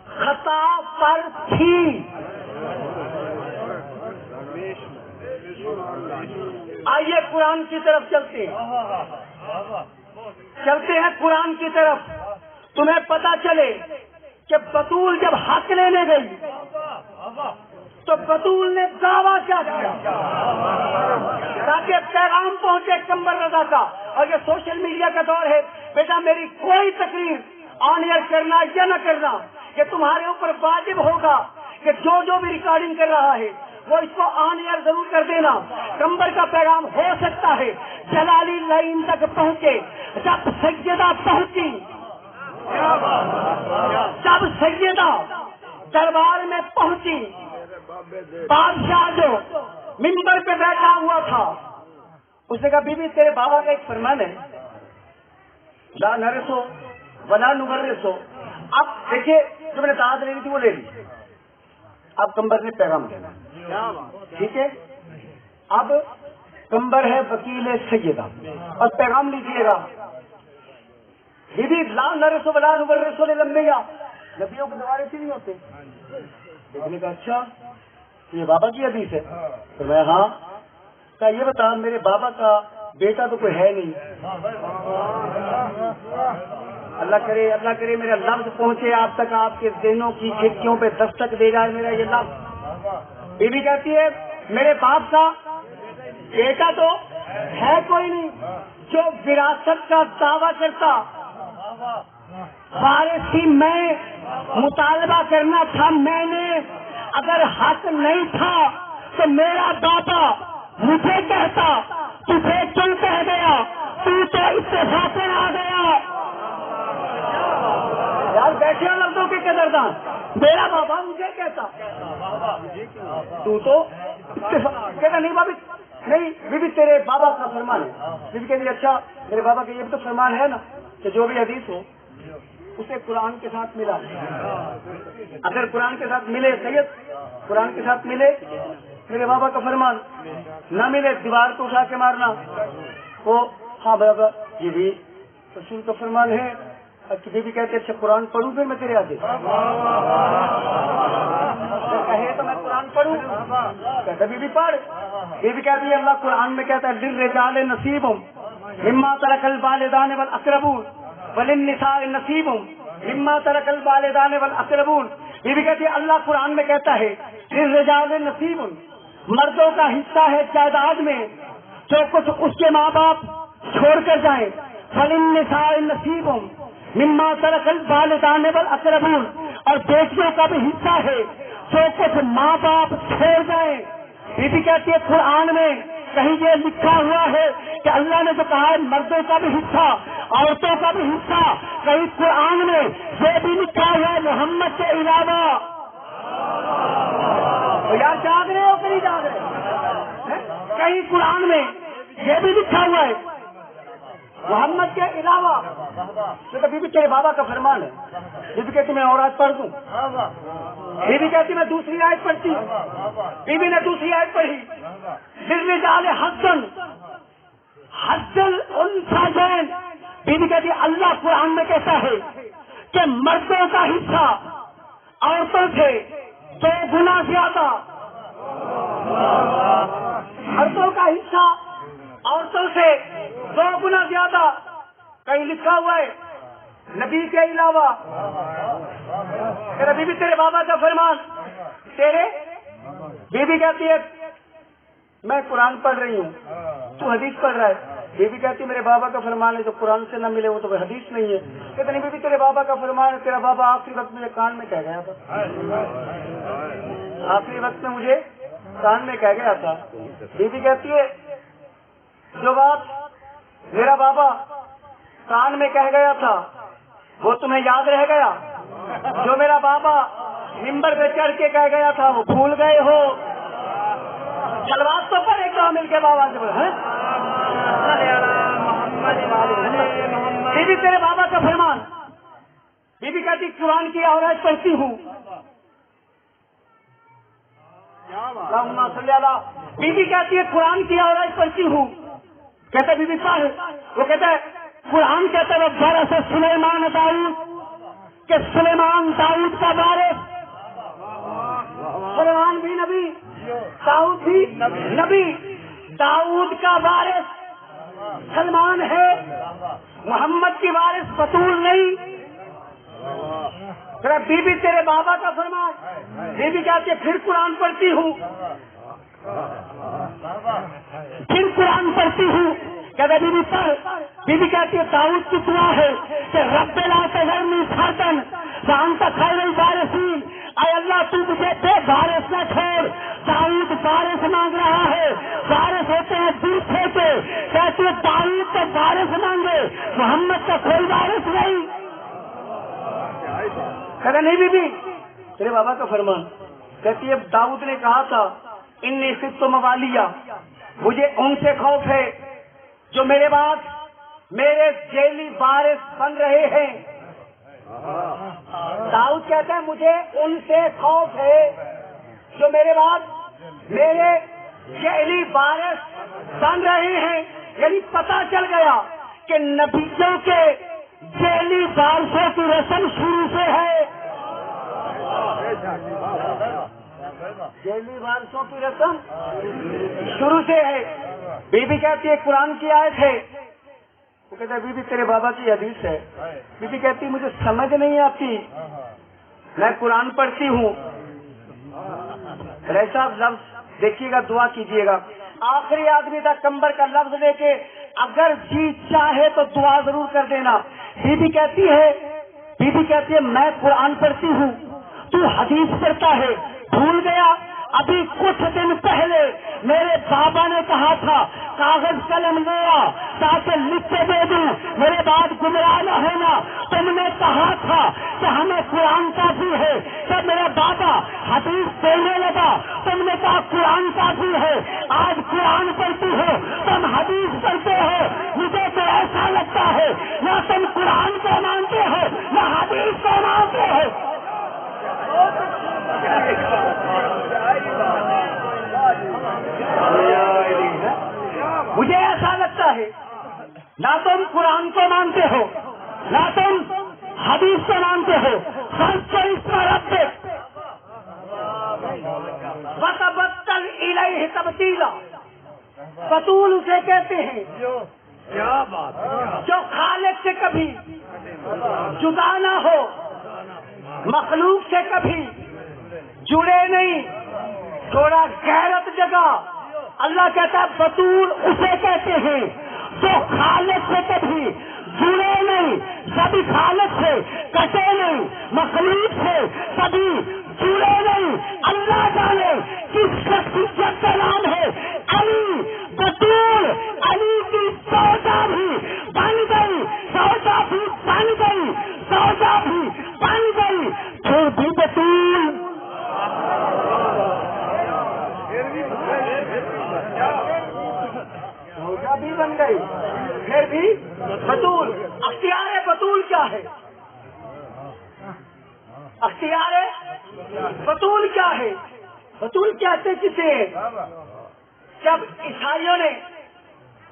خطا پر تھی۔ آئیے قرآن کی طرف چلتے ہیں قرآن کی طرف، تمہیں پتا چلے کہ بطول جب حق لینے گئی تو بطول نے دعویٰ کیا کیا تاکہ پیغام پہنچے قمبر رضا کا۔ اور یہ سوشل میڈیا کا دور ہے، بیٹا میری کوئی تقریر آن ایئر کرنا یا نہ کرنا کہ تمہارے اوپر واجب ہوگا کہ جو بھی ریکارڈنگ کر رہا ہے وہ اس کو آن ایئر ضرور کر دینا۔ قمبر کا پیغام ہو سکتا ہے جلالی لائن تک پہنچے۔ جب سیدہ پہنچی، جب سیدہ دربار میں پہنچی، بادشاہ جو ممبر پہ بیٹھا ہوا تھا اس نے کہا بی بی تیرے بابا کا ایک فرمان ہے، لا نرسو ولا نورسو۔ اب دیکھیے جو میں نے داد لینی تھی وہ لے لی، اب قمبر نے پیغام دینا، ٹھیک ہے؟ اب قمبر ہے وکیل سیدہ اور پیغام لیجیے گا، بی بی لا نرسو ولا نورسو لمبیا، نبیوں کے دوارے سے نہیں ہوتے۔ دیکھنے کا اچھا یہ بابا کی حدیث ہے، تو میں ہاں کہا یہ بتا میرے بابا کا بیٹا تو کوئی ہے نہیں، اللہ کرے میرا لفظ پہنچے آپ تک، آپ کے ذہنوں کی کھڑکیوں پہ دستک دے جائے میرا یہ لفظ۔ بی بی کہتی ہے میرے باپ کا بیٹا تو ہے کوئی نہیں جو وراثت کا دعویٰ کرتا، فارسی میں مطالبہ کرنا تھا میں نے، اگر حق نہیں تھا تو میرا باپا مجھے کہتا تجھے کیوں کہہ گیا، تو اتفاق آ گیا۔ یار بیٹھے لفظوں کے قدردان، میرا بابا مجھے کہتا تو کہتا نہیں بابی نہیں بی تیرے بابا کا فرمان ہے۔ بی کہتی اچھا میرے بابا کا یہ بھی تو فرمان ہے نا کہ جو بھی حدیث ہو اسے قرآن کے ساتھ ملا، اگر قرآن کے ساتھ ملے سید، قرآن کے ساتھ ملے میرے بابا کا فرمان، نہ ملے دیوار کو اٹھا کے مارنا۔ وہ ہاں بابا یہ بھی رسول کا فرمان ہے۔ بی بی کہتے اچھا قرآن پڑھوں پھر میں تیرے آگے کہے تو میں قرآن پڑھوں، کہتا بی بی پڑھ۔ بی بی کہتی ہے اللہ قرآن میں کہتا ہے للرجال نصیب مما ترک الوالدان والاقربون وللنساء نصیب مما ترک الوالدان والاقربون۔ بی بی کہتی ہے اللہ قرآن میں کہتا ہے للرجال نصیب، مردوں کا حصہ ہے جائیداد میں جو کچھ اس کے ماں باپ چھوڑ کر جائیں، وللنساء نصیب مما ترک الوالدان والاقربون، اور بیٹیوں کا بھی حصہ ہے جو کچھ ماں باپ چھوڑ جائیں۔ بی بی کہتی ہے قرآن میں کہیں یہ لکھا ہوا ہے کہ اللہ نے جو کہا ہے مردوں کا بھی حصہ عورتوں کا بھی حصہ، کہیں قرآن میں یہ بھی لکھا ہوا ہے محمد کے علاوہ؟ یار جاگ رہے ہو کہ نہیں جاگ رہے؟ کہیں قرآن میں یہ بھی لکھا ہوا ہے محمد کے علاوہ؟ تو بی بی تیرے بابا کا فرمان ہے. بی بی کہتی میں اور آیت پڑھ دوں، بی بی کہتی میں دوسری آیت پڑھتی ہوں. بی بی نے دوسری آیت پڑھی، للرجال حسن حسن انثیین. بی بی کہتی اللہ قرآن میں کہتا ہے کہ مردوں کا حصہ عورتوں سے 2 گنا زیادہ، مردوں کا حصہ عورتوں سے 2 گنا زیادہ. کہیں لکھا ہوا ہے نبی کے علاوہ؟ تیرا بی بی تیرے بابا کا فرمان تیرے. بی بی کہتی ہے میں قرآن پڑھ رہی ہوں، تو حدیث پڑھ رہا ہے. بی بی کہتی میرے بابا کا فرمان ہے جو قرآن سے نہ ملے وہ تو حدیث نہیں ہے. کہتے نہیں بی بی تیرے بابا کا فرمان ہے، تیرا بابا آخری وقت مجھے کان میں کہہ گیا تھا، آخری وقت میں مجھے کان میں کہہ گیا تھا. بی بی کہتی ہے جو بات میرا بابا کان میں کہہ گیا تھا وہ تمہیں یاد رہ گیا؟ جو میرا بابا ممبر پہ چڑھ کے کہہ گیا تھا وہ بھول گئے ہو؟ چلوات تو پر ایک مل کے بابا سے بی بی تیرے بابا کا فرمان. بی بی کہتی قرآن کی آیت پڑھتی ہوں. بی بی کہتی ہے قرآن کی آیت پڑھتی ہوں. کہتا بی بی پڑھ. وہ کہتا ہے قرآن کہتا ہے وارث سلیمان داؤد کہ سلیمان داؤد کا وارث. سلیمان بھی نبی، داؤد بھی نبی. داؤد کا وارث سلمان ہے، محمد کی وارث بطول نہیں. بی بی تیرے بابا کا فرمان. بی بی کہتی ہے پھر قرآن پڑھتی ہوں، پھر قرآن پڑھتی ہوں. کہتا بی بی پڑھ. بی بی کہتی ہے داؤد کی دعا ہے کہ رب لا تذرنی فردا وانت خیر الوارثین. اے اللہ تو مجھے بے وارث نہ چھوڑ. داؤد وارث مانگ رہا ہے، وارث ہوتے ہیں دوسرے کے. کہتے ہیں داؤد تو وارث مانگے، محمد کا کوئی وارث نہیں. کہتا نہیں بی بی تیرے بابا کا فرمان. کہتی ہے داؤد نے کہا تھا انی خفت موالیہ، مجھے ان سے خوف ہے جو میرے بعد میرے جیلی وارث بن رہے ہیں. داؤد کہتا ہے مجھے ان سے خوف ہے جو میرے بعد میرے جیلی وارث بن رہے ہیں. یعنی پتہ چل گیا کہ نبیوں کے جیلی وارثوں کی رسم شروع سے ہے. جیلی وارثوں کی رسم شروع سے ہے. بی بی کہتی ہے قرآن کی آیت ہے. وہ کہتا ہے بی بی تیرے بابا کی حدیث ہے. بی بی کہتی مجھے سمجھ نہیں آتی، میں قرآن پڑھتی ہوں. ایسا لفظ دیکھیے گا، دعا کیجیے گا. آخری آدمی تھا کمبر کا لفظ لے کے اگر جی چاہے تو دعا ضرور کر دینا. بی بی کہتی ہے میں قرآن پڑھتی ہوں، تو حدیث پڑھتا ہے، بھول گیا. ابھی کچھ دن پہلے میرے بابا نے کہا تھا کاغذ قلم لیا تاکہ لکھ کے دے دوں، میرے بعد گمراہ نہ ہونا. تم نے کہا تھا کہ ہمیں قرآن کافی ہے. جب میرا بابا حدیث دینے لگا تم نے کہا قرآن کافی ہے. آج قرآن پڑھتی ہو، تم حدیث پڑھتے ہو. مجھے تو ایسا لگتا ہے نہ تم قرآن کو مانتے ہو نہ حدیث کو مانتے ہو. مجھے ایسا لگتا ہے نہ تم قرآن کو مانتے ہو نہ تم حدیث کو مانتے ہو. خرچ پر اس پر رب وتبتل الیہ تبتیلا. بطول اسے کہتے ہیں جو خالق سے کبھی جدا نہ ہو، مخلوق سے کبھی جڑے نہیں، تھوڑا غیرت جگہ. اللہ کہتا ہے بطول اسے کہتے ہیں جو خالق سے کبھی جڑے نہیں، کبھی خالق سے کٹے نہیں، مخلوق سے کبھی جڑے نہیں. اللہ جانے کس شخصیت کا نام ہے علی. روزہ بھی بن گئی، پھر بھی بطول۔ اختیار بطول کیا ہے؟ اختیار بطول کیا ہے؟ بطول کہتے کسے؟ جب عیسائیوں نے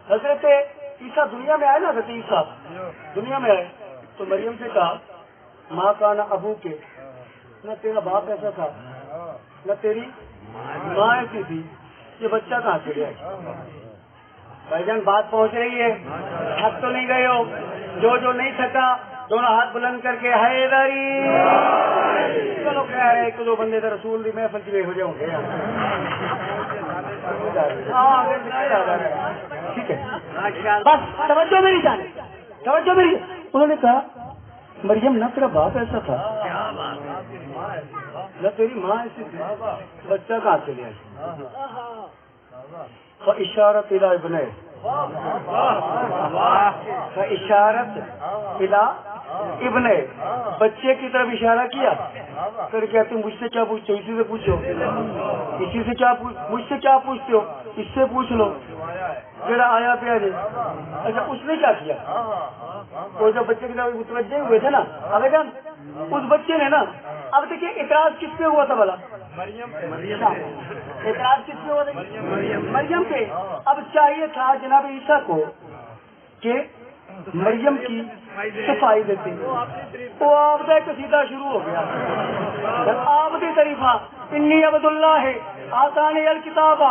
حضرت عیسیٰ دنیا میں آئے نا، حضرت عیسیٰ دنیا میں آئے تو مریم سے کہا ماں کا نہ ابو کے، نہ تیرا باپ ایسا تھا نہ تیری ماں ایسی تھی، یہ بچہ کہاں سے گیا؟ بھائی جان بات پہنچ رہی ہے، تھک تو نہیں گئے ہو؟ جو نہیں تھکا دونوں ہاتھ بلند کر کے حیدری چلو کہہ رہے ایک دو بندے تو رسول دی محفل کی ہو جاؤں گے۔ ٹھیک ہے بس توجہ میری جان، توجہ میری۔ انہوں نے کہا مریم نہ تیرا باپ ایسا تھا نہ تیری ماں ایسی تھی، بچہ کہاں سے لیا؟ اشارت الى ابنے، اشارت الى ابنے، بچے کی طرف اشارہ کیا، پھر کہتے مجھ سے کیا پوچھتے ہو؟ اسی سے پوچھو، اسی سے کیا مجھ سے کیا پوچھتے ہو؟ اس سے پوچھ لو میرا آیا پیا جی۔ اچھا اس نے کیا کیا؟ وہ جو بچے کی طرف متوجہ ہوئے تھے نا اب جان، اس بچے نے نا، اب دیکھیے اعتراض کس پہ ہوا تھا بھلا؟ اعتراض کس پہ ہوا تھا؟ مریم پہ۔ اب چاہیے تھا جناب عیسیٰ کو کہ مریم کی صفائی دیتے، وہ آپ کا قصیدہ شروع ہو گیا، آپ کی طریفہ انی عبد اللہ ہے آتانی الکتاب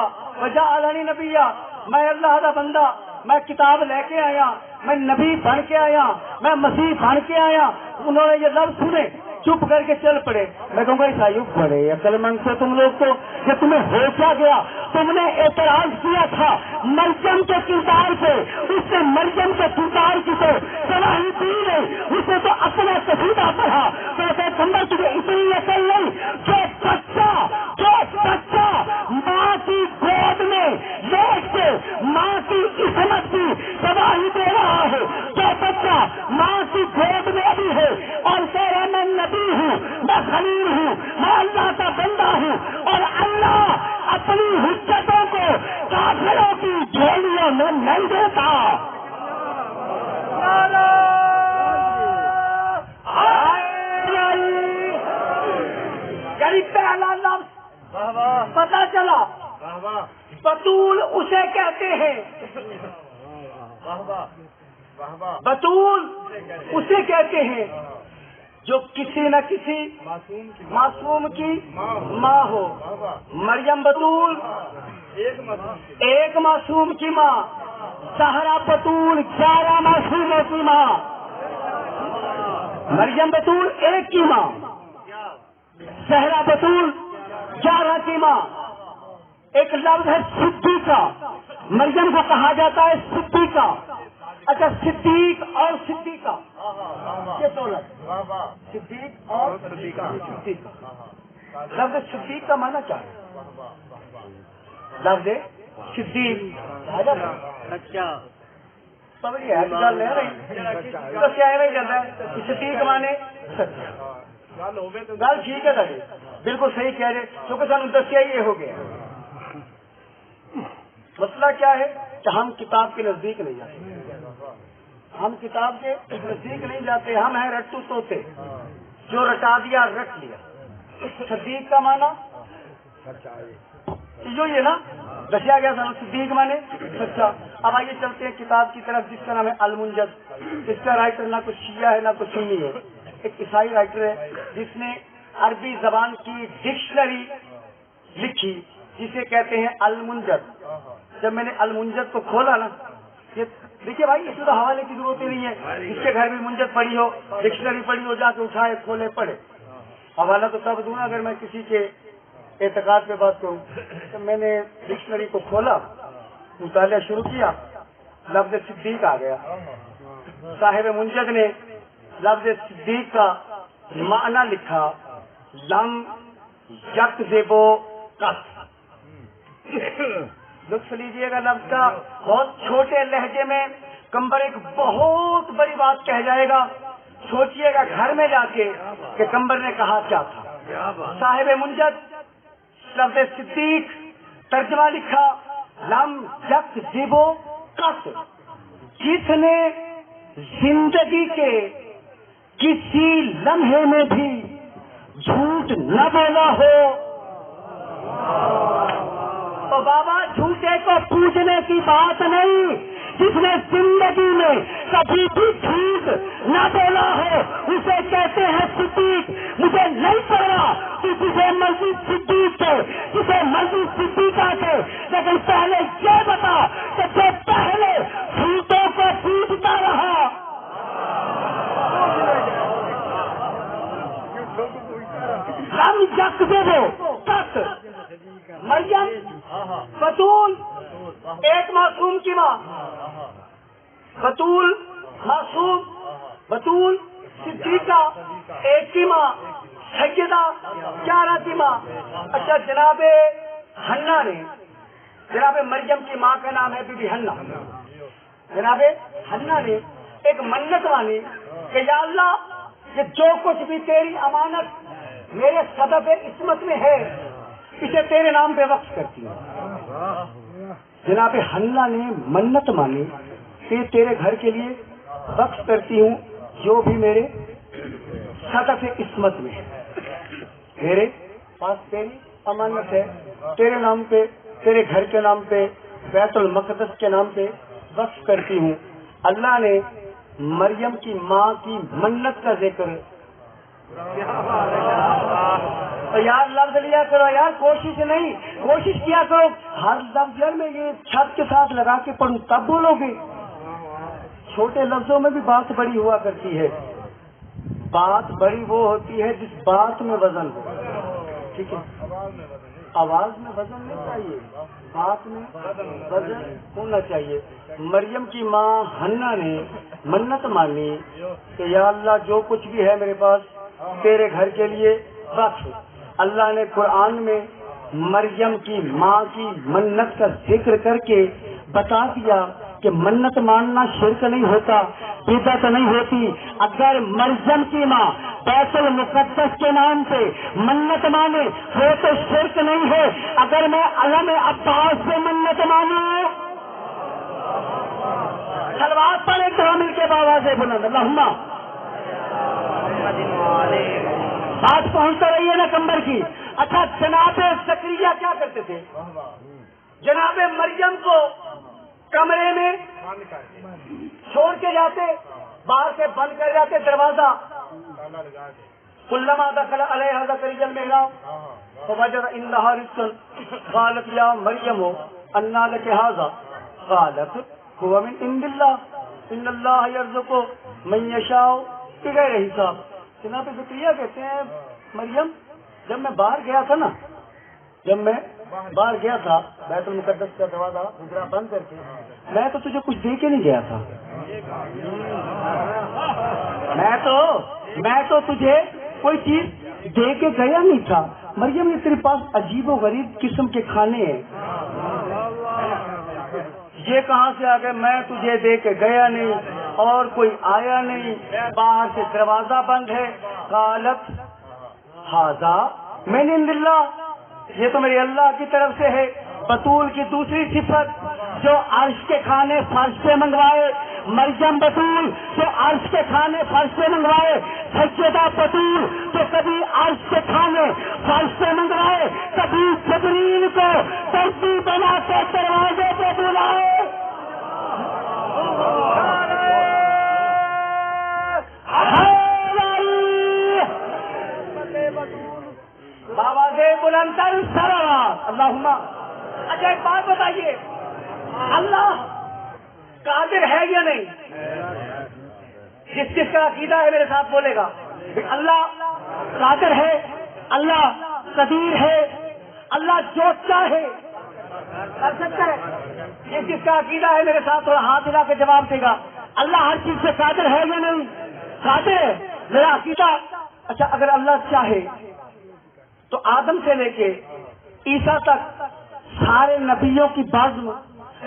وجعلنی نبیا، میں اللہ کا بندہ، میں کتاب لے کے آیا، میں نبی بن کے آیا، میں مسیح بن کے آیا۔ انہوں نے یہ لفظ سنے، چپ کر کے چل پڑے۔ میں کہوں گا عیسائیوں بڑے عقل مند سے تم لوگ تو، کہ تمہیں ہو کیا گیا؟ تم نے اعتراض کیا تھا مریم کے کردار سے، اس نے مریم کے کردار کی تو صلاحی دی نہیں، اس نے تو اپنا قصیدہ پڑھا۔ پیغمبر تجھے اتنی عقل نہیں، جو بچہ ماں کی گود میں لیٹ کے ماں کی عصمت کی گواہی دے رہا ہے، جو بچہ ماں کی گود میں ابھی ہے اور کہہ رہا میں نبی ہوں، میں خلیل ہوں، میں اللہ کا بندہ ہوں، اور اللہ اپنی حجتوں کو کافروں کی جھولیوں میں نہیں دیتا۔ یعنی پہلا لفظ پتا چلا، بطول اسے کہتے ہیں، بطول اسے کہتے ہیں جو کسی نہ کسی معصوم کی ماں ہو۔ مریم بطول ایک معصوم کی ماں، زہرا بطول 11 معصوموں کی ماں، مریم بطول ایک کی ماں، زہرا بطول 11 کی ماں۔ ایک لفظ ہے صدیقہ، مریم کو کہا جاتا ہے صدیقہ۔ اچھا صدیق اور صدیقہ یہ دو لفظ، صدیق اور صدیقہ۔ لفظ صدیق کا معنی کیا ہے؟ لفظ صدیق سمجھیے گل لے رہی دسیا نہیں جاتا ہے، صدیق مانے سچا۔ گل ٹھیک ہے تھی، بالکل صحیح کہہ رہے، کیونکہ سانو دسیا ہی یہ ہو گیا۔ مسئلہ کیا ہے کہ ہم کتاب کے نزدیک نہیں جاتے، ہم کتاب کے نزدیک نہیں جاتے، ہم ہیں رٹو توتے، جو رٹا دیا رٹ لیا۔ صدیق کا معنی جو یہ نا دسیا گیا سانو، صدیق مانے سچا۔ اب آئیے چلتے ہیں کتاب کی طرف جس کا نام ہے المنجد۔ اس کا رائٹر نہ کچھ شیعہ ہے نہ کچھ سنی ہے، ایک عیسائی رائٹر ہے جس نے عربی زبان کی ڈکشنری لکھی جسے کہتے ہیں المنجد۔ جب میں نے المنجد کو کھولا نا، یہ دیکھیے بھائی اس میں تو حوالے کی ضرورت ہی نہیں ہے، جس کے گھر بھی منجد پڑھی ہو، ڈکشنری پڑھی ہو، جا کے اٹھائے کھولے پڑھے۔ حوالہ تو تب دوں نا اگر میں کسی کے اعتقاد پہ بات کروں۔ تو میں نے ڈکشنری کو کھولا، مطالعہ شروع کیا، لفظ صدیق آ گیا۔ صاحب منجد نے لفظ صدیق کا معنی لکھا لم یکذب قط۔ لطف لیجیے گا لفظ کا، بہت چھوٹے لہجے میں کمبر ایک بہت بڑی بات کہہ جائے گا، سوچئے گا گھر میں جا کے کہ کمبر نے کہا کیا تھا۔ صاحب منجد لفظ صدیق ترجمہ لکھا لم یکذب قط، جس نے زندگی کے کسی لمحے میں بھی جھوٹ نہ بولا ہو. تو بابا جھوٹے کو پوچھنے کی بات نہیں، جس نے زندگی میں کبھی بھی جھوٹ نہ بولا ہو اسے کہتے ہیں صدیق. مجھے نہیں پڑا کہ جسے مرضی صدیق تھے، جسے مرضی صدیقہ تھے، لیکن پہلے یہ بتا کہ جو پہلے جھوٹوں کو پوچھتا رہا ہم یکذب قط. مریم بطول ایک معصوم کی ماں، بطول معصوم، بطول صدیقہ ایک کی ماں، سیدہ 11 کی ماں. اچھا جناب حنا نے، جناب مریم کی ماں کا نام ہے بی بی حنا. جناب حنا نے ایک منت مانی کہ یا اللہ کہ جو کچھ بھی تیری امانت میرے سبب عصمت میں ہے اسے تیرے نام پہ وقف کرتی ہوں. جناب حنا نے منت مانی کہ تیرے گھر کے لیے وقف کرتی ہوں جو بھی میرے صدف عصمت میں ہے، میرے پاس تیری امانت ہے، تیرے نام پہ، تیرے گھر کے نام پہ، بیت المقدس کے نام پہ وقف کرتی ہوں. اللہ نے مریم کی ماں کی منت کا ذکر، یار لفظ لیا کرو یار، کوشش نہیں، کوشش کیا کرو ہر لفظ یار میں یہ چھت کے ساتھ لگا کے پڑھوں تب بولو گے. چھوٹے لفظوں میں بھی بات بڑی ہوا کرتی ہے. بات بڑی وہ ہوتی ہے جس بات میں وزن ہو. ٹھیک ہے، آواز میں وزن نہیں چاہیے، بات میں وزن ہونا چاہیے. مریم کی ماں حنا نے منت مانی کہ یا اللہ جو کچھ بھی ہے میرے پاس تیرے گھر کے لیے وقف. اللہ نے قرآن میں مریم کی ماں کی منت کا ذکر کر کے بتا دیا کہ منت ماننا شرک نہیں ہوتا، بدعت نہیں ہوتی. اگر مریم کی ماں بیت المقدس کے نام سے منت مانے وہ تو شرک نہیں ہے. اگر میں علم عباس سے منت مانوں، سلوات پر ایک دفعہ مل کے بابا سے بلند اللہم بات پہنچتا رہی ہے نا کمبر کی. اچھا جناب زکریا کیا کرتے تھے؟ جناب مریم کو کمرے میں چھوڑ کے جاتے، باہر سے بند کر جاتے دروازہ. کلما دخل علیہا زکریا المحراب فوجد عندہا رزقا قالت یا مریم انا لک ھذا قالت هو من عند اللہ ان اللہ یرزق من یشاء بغیر حساب. جناب زکریا کہتے ہیں مریم جب میں باہر گیا تھا نا، جب میں باہر گیا تھا بیت المقدس کا دروازہ دوسرا بند کر کے، میں تو تجھے کچھ دے کے نہیں گیا تھا، میں تو تجھے کوئی چیز دے کے گیا نہیں تھا. مریم یہ تیرے پاس عجیب و غریب قسم کے کھانے ہیں، یہ کہاں سے آ گئے؟ میں تجھے دے کے گیا نہیں اور کوئی آیا نہیں، باہر سے دروازہ بند ہے. قالت ھذا من عند اللہ، یہ تو میرے اللہ کی طرف سے ہے. بطول کی دوسری صفت جو عرش کے کھانے فرش سے منگوائے، مریم بطول جو عرش کے کھانے فرش سے منگوائے، سیدہ بطول جو کبھی عرش کے کھانے فرش سے منگوائے، کبھی جبریل کو ترتیب بنا کے دروازے پہ بلائے. بابا دے بلندر سرا اللہم. اچھا ایک بات بتائیے، اللہ قادر ہے یا نہیں؟ جس کا عقیدہ ہے میرے ساتھ بولے گا اللہ قادر ہے، اللہ قدیر ہے، اللہ جو چاہے کر سکتا ہے. جس کا عقیدہ ہے میرے ساتھ تھوڑا ہاتھ ہلا کے جواب دے گا. اللہ ہر چیز سے قادر ہے یا نہیں؟ قادر ہے، میرا عقیدہ. اچھا اگر اللہ چاہے تو آدم سے لے کے عیسیٰ تک سارے نبیوں کی بزم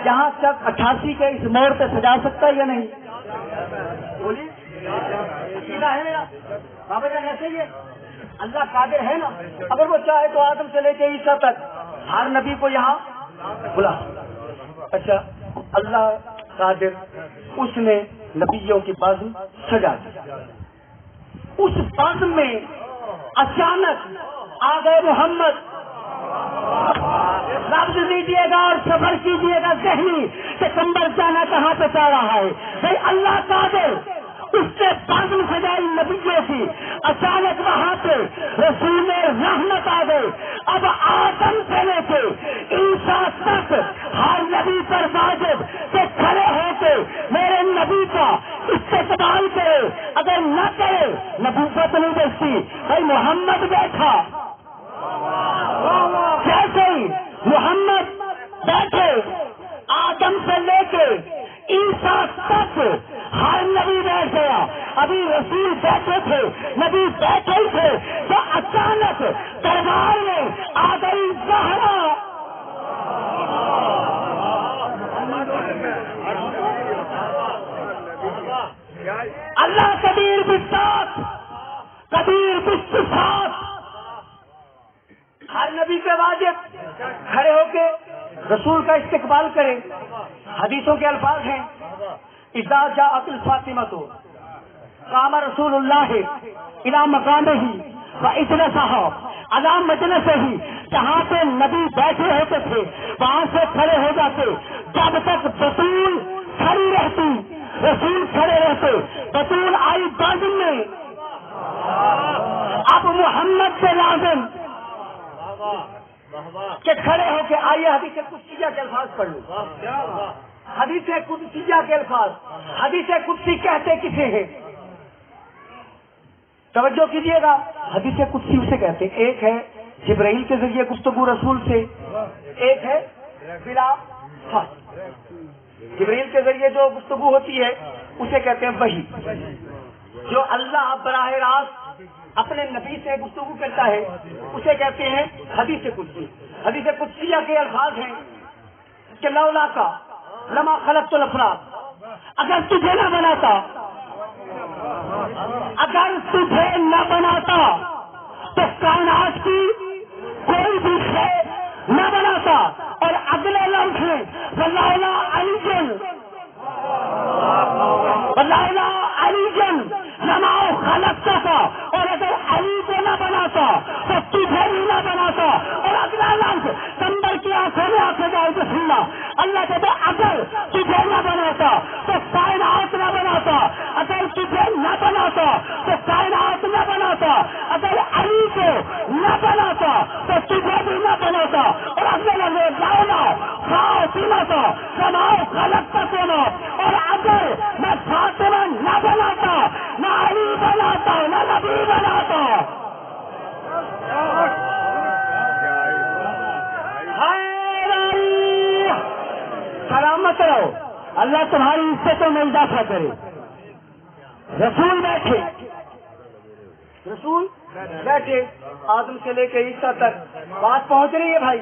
یہاں تک 88 کے اس موڑ پہ سجا سکتا ہے یا نہیں؟ بولیے، عقیدہ ہے میرا بابا جان. ایسے ہی ہے، اللہ قادر ہے نا. اگر وہ چاہے تو آدم سے لے کے عیسیٰ تک ہر نبی کو یہاں بلا. اچھا اللہ قادر اس نے نبیوں کی بزم سجا دی، اس بزم میں اچانک آ گئے محمد. لفظ دیجیے گا اور سفر کیجیے گا ذہنی کہ کمبر جانا کہاں پہ چاہ رہا ہے. بھائی اللہ قادر اس نے بزم سجائی نبیوں کی، اچانک وہاں پہ رسول رحمت آ گئے. اب آدم سے لے کے عیسیٰ تک ہر نبی پر واجب کہ کھڑے ہو کے میرے نبی کا استقبال کرے، اگر نہ کرے نبوت نہیں بچتی. بھائی محمد بیٹھا، جیسے ہی محمد بیٹھے آدم سے لے کے عیسیٰ تک ہر نبی بیٹھ گیا. ابھی رسول بیٹھے تھے، نبی بیٹھے ہی تھے تو اچانک دربار میں آ گئی زہرا. اللہ کبیر بسات، کبیر بسات. ہر نبی کے واجب کھڑے ہو کے رسول کا استقبال کرے. حدیثوں کے الفاظ ہیں اذا جاءت الفاطمۃ قام رسول اللہ الی مقامہ واجلسہ علی مجلسہ. جہاں پہ نبی بیٹھے ہوتے تھے وہاں سے کھڑے ہو جاتے. جب تک بطول کھڑی رہتی رسول کھڑے رہتے. بطول آئی بازم میں. اب محمد سے لازم کہ کھڑے ہو کے آئیے حدیث قدسیہ کے الفاظ پڑھ لوں. حدیث قدسیہ کے الفاظ، حدیث قدسی کہتے کسے ہیں؟ توجہ کیجیے گا. حدیث قدسی اسے کہتے ہیں، ایک ہے جبرائیل کے ذریعے گفتگو رسول سے، ایک ہے بلا فاصلہ. جبرائیل کے ذریعے جو گفتگو ہوتی ہے اسے کہتے ہیں وحی. جو اللہ براہ راست اپنے نبی سے گفتگو کرتا ہے اسے کہتے ہیں حدیث قدسی. حدیث قدسیہ کے الفاظ ہیں کہ لولا کا لما خلقت الافلاک، اگر تجھے نہ بناتا، اگر تجھے نہ بناتا تو کائنات کی کوئی بھی شے نہ بناتا. اور اگلے لفظ ہیں فلولا علی جن، فلولا علی جن لما خلقتا کا. اور اگر علی کو نہ بناتا تو تجھے بھی نہ بناتا. اور اگلا لفظ کمبر کی آنکھوں میں آنکھیں ڈال کے سننا. اللہ کہتے اگر تجھے نہ بناتا تو کائنات نہ بناتا، اگر تجھے نہ بناتا تو کائنات نہ بناتا، اگر علی کو نہ بناتا تو تجھے بھی نہ بناتا. اور اگلے لفظ لاؤنا فاطمہ کا سماؤ خلقتا سونا. اور اگر میں فاطمہ نہ بناتا، نہ علی بناتا، نہ نبی بناتا. سلامت رہو، اللہ تمہاری عزتوں میں اضافہ کرے. رسول بیٹھے آدم سے لے کے عیسیٰ تک بات پہنچ رہی ہے. بھائی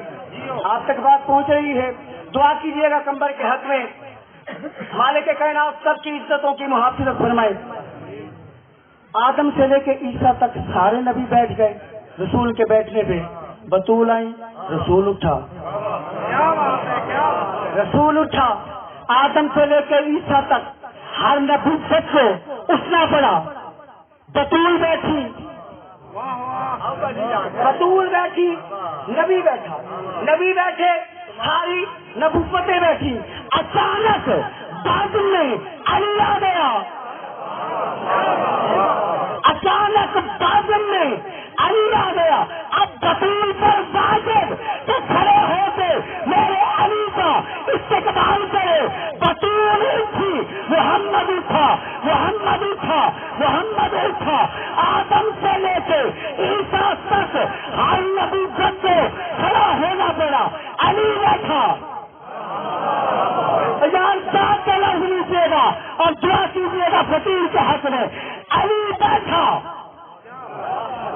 آپ تک بات پہنچ رہی ہے. دعا کیجیے گا کمبر کے حق میں مالک کائنات سب کی عزتوں کی محافظت فرمائے. آدم سے لے کے عیسیٰ تک سارے نبی بیٹھ گئے. رسول کے بیٹھنے پہ بطول آئی، رسول اٹھا. آدم سے لے کے عیسیٰ تک ہر نبی کو اٹھنا پڑا. بطول بیٹھی، نبی بیٹھا، نبی بیٹھے، ساری نبوتیں بیٹھی. اچانک بعد میں علی آ گیا. اچانک بعد میں علی آ گیا. اب بطول پر واجب تو کھڑے ہو کے میرے علی کا استقبال کرے. بطول اٹھی، محمد اٹھا، محمد اٹھا، محمد اٹھا. آدم سے لے کے عیسیٰ تک ہر نبی کو کھڑا ہونا پڑا. علی بیٹھا. ساتھ کا لفظ لیجیے گا اور دعا کیجیے گا فقیر کے حق میں. علی بیٹھا،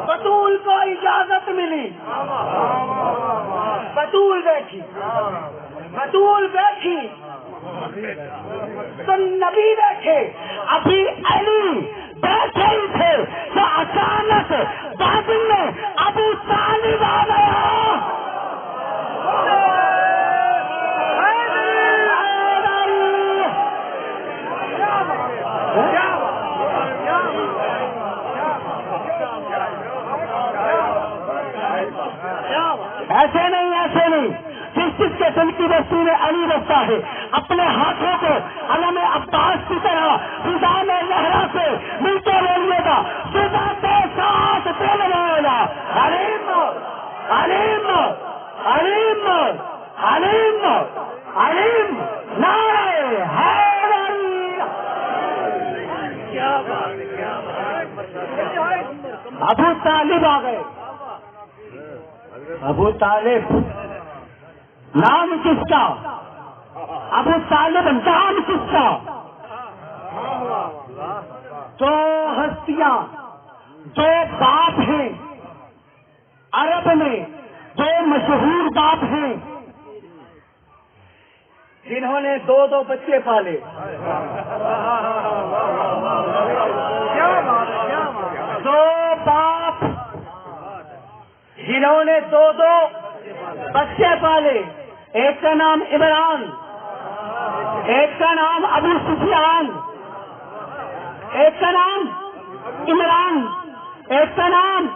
بطول کو اجازت ملی، بطول بیٹھی تو نبی بیٹھے. ابھی علی بیٹھے ہی تھے تو اچانک بعد میں ابو طالب آ گیا. ہوتا ہے اپنے ہاتھوں کو علم عباس کی طرح فضا میں لہرا سے ملتے رہیے گا صبح کے ساتھ دل والا حلیم حلیم حلیم حلیم حلیم نعرہ حیدری ابو طالب آ گئے ابو طالب نام کس کا ابو طالب نام کس کا دو ہستیاں دو باپ ہیں عرب میں دو مشہور باپ ہیں جنہوں نے دو بچے پالے دو باپ جنہوں نے دو بچے پالے ایک کا نام عمران ایک کا نام ابو سفیان ایک کا نام عمران ایک کا نام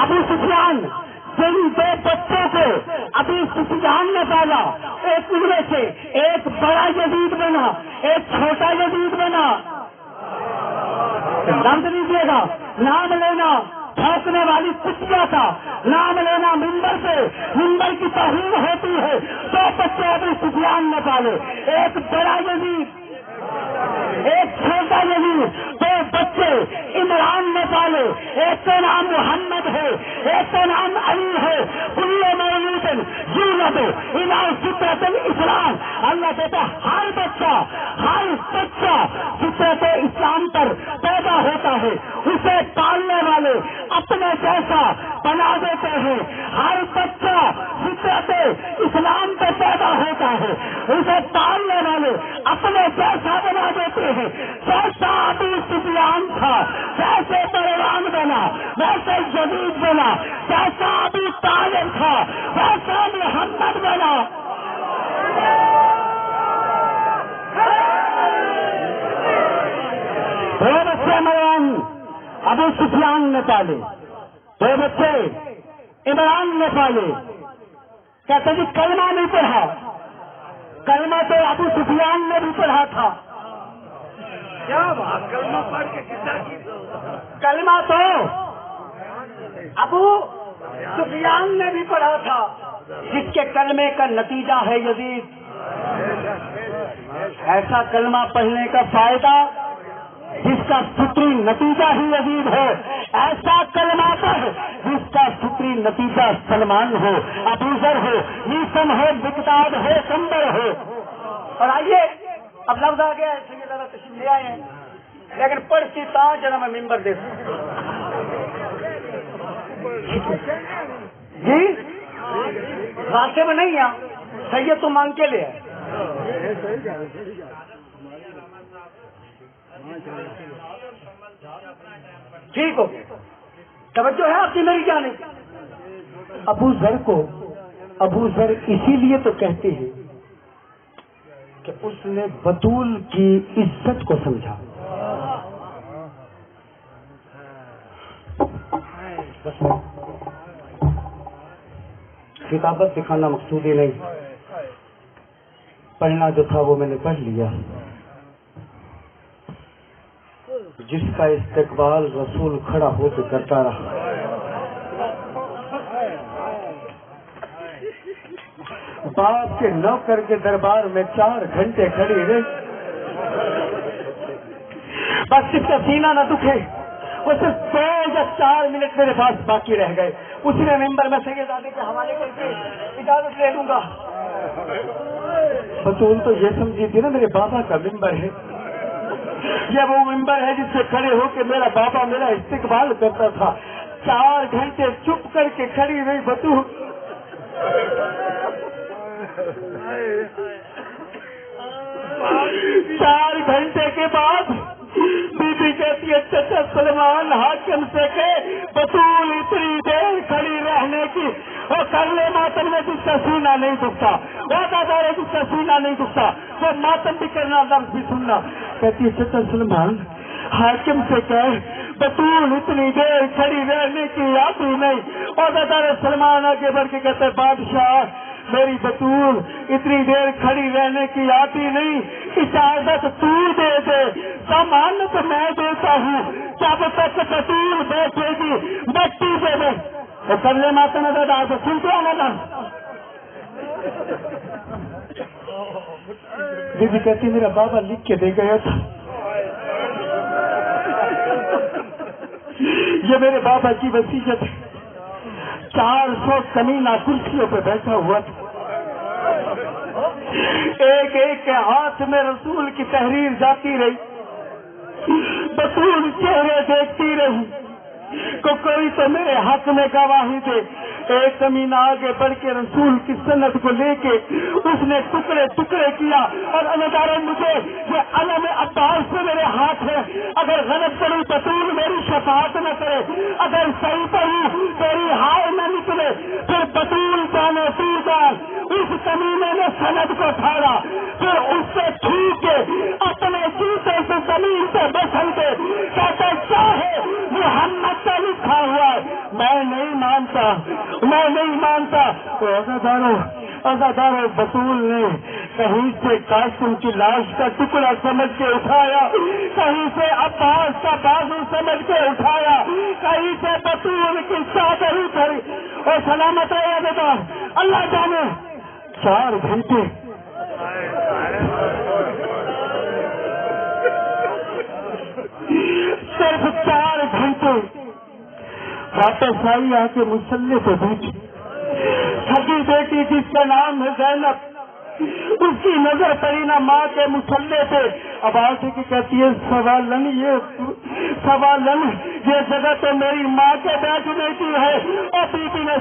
ابو سفیان جن دو بچوں کو ابو سفیان نے پالا ایک ان میں سے ایک بڑا یزید بنا ایک چھوٹا یزید بنا نام لیجیے گا نام لینا پھونکنے والی کتیا تھا نام لینا ممبر سے ممبر کی توہین ہوتی ہے دو بچے ابو سفیان نے پالے ایک بڑا یزید ایک چھوٹا یزید دو بچے عمران نے پالے ایک کا نام محمد ہے ایک کا نام علی ہے کل مولود یولد الی فطرۃ الاسلام اللہ کہتا ہر بچہ فطرت اسلام پر پیدا ہوتا ہے اسے پالنے والے اپنے جیسا بنا دیتے ہیں ہر بچہ فطرت اسلام پر پیدا ہوتا ہے اسے پالنے والے اپنے جیسا بنا دیتے ہیں جیسا ابو سفیان تھا جیسے پروان بنا ویسے یزید بنا جیسا ابو طالب تھا ویسا محمد بنا دو بچے مروان ابو سفیان نے پالے دو بچے عمران نے پالے کہتے جی کلمہ نہیں پڑھا کلمہ تو ابو سفیان نے بھی پڑھا تھا کلمہ تو ابو سفیان نے بھی پڑھا تھا جس کے کلمے کا نتیجہ ہے یزید ایسا کلمہ پڑھنے کا فائدہ جس کا فطری نتیجہ ہی یزید ہو ایسا کلمہ پڑھ جس کا فطری نتیجہ سلمان ہو ابوذر ہو میثم ہو مقداد ہو کمبر ہو اور آئیے اب لفظ آ گیا اس لیے ذرا تشریف لے آئے ہیں لیکن پڑھتی تا جنا میں ممبر دے جی راستے میں نہیں آ سید تو مانگ کے لے ٹھیک ہو توجہ ہے آپ کی میری جانب ابو ذر کو ابو ذر اسی لیے تو کہتے ہیں کہ اس نے بطول کی عزت کو سمجھا کتابت دکھانا مقصود ہی نہیں پڑھنا جو تھا وہ میں نے پڑھ لیا جس کا استقبال رسول کھڑا ہو کے کرتا رہا باپ کے نوکر کے دربار میں 4 گھنٹے کھڑی رہی بس اس کا سینہ نہ دکھے وہ صرف 2 یا 4 منٹ میرے پاس باقی رہ گئے اس نے ممبر میں سیدزادے کے حوالے کر کے اجازت لے لوں گا بطول تو یہ سمجھی تھی نا میرے بابا کا ممبر ہے یہ وہ ممبر ہے جس سے کھڑے ہو کے میرا بابا میرا استقبال کرتا تھا 4 گھنٹے چپ کر کے کھڑی رہی بطول 4 گھنٹے کے بعد بی بی کہتی ہے چچا سلمان حاکم سے کہ بطول اتنی دیر کھڑی رہنے کی اور کرنے ماتم میں جس کا سینہ نہیں دکھتا وہ دادارے جس کا سینہ نہیں دکھتا وہ ماتم بھی کرنا لفظ بھی سننا کہتی ہے چچا سلمان حاکم سے کہے بطول اتنی دیر کھڑی رہنے کی یاد ہی نہیں اور دادارے سلمان آگے بڑھ کے کہتے بادشاہ میری بطول اتنی دیر کھڑی رہنے کی آتی نہیں، اجازت تو دے دے، ضمانت میں دیتا ہوں، جب تک بطول بیٹھے گی مٹی دے دے کر لے ماتا نہ دادا تو سنتے ہیں نا۔ بی بی کہتی میرا بابا لکھ کے دے گیا تھا، یہ میرے بابا کی وصیت ہے، 400 کمینہ کرسیوں پہ بیٹھا ہوا تھا، ایک ایک کے ہاتھ میں رسول کی تحریر جاتی رہی، بطول چہرے دیکھتی رہی کو کوئی تو میرے حق میں گواہی دے۔ ایک کمینہ آگے بڑھ کے رسول کی سنت کو لے کے اس نے ٹکڑے ٹکڑے کیا، اور اللہ مجھے یہ علم عباس سے میرے ہاتھ ہے، اگر غلط کروں بطول میری شفاعت نہ کرے، اگر صحیح کروں تیری ہائے نہ نکلے، پھر بطول جانے تو جان۔ اس کمینے نے سند کو پھاڑا، پھر اس سے چھو کے اپنے جوتے سے زمین سے بسل دے، کہتا چاہے محمد کا لکھا ہوا ہے، میں نہیں مانتا، میں نہیں مانتا۔ تو عزادارو بطول نے کہیں سے قاسم کی لاش کا ٹکڑا سمجھ کے اٹھایا، کہیں سے عباس کا بازو سمجھ کے اٹھایا، کہیں سے بطول کی چادر اٹھائی، اور سلامت ہے عزادار، اللہ جانے 4 گھنٹے صرف 4 گھنٹے واپس آئی، آ کے مسلح پہ بیٹھی، سگی بیٹی جس کا نام ہے زینب، اس کی نظر پڑی نہ ماں کے مسلح پہ، اب آ کے کہتی ہے سوالن یہ جگہ تو میری ماں کے بیٹھنے کی ہے، اور بی بی نے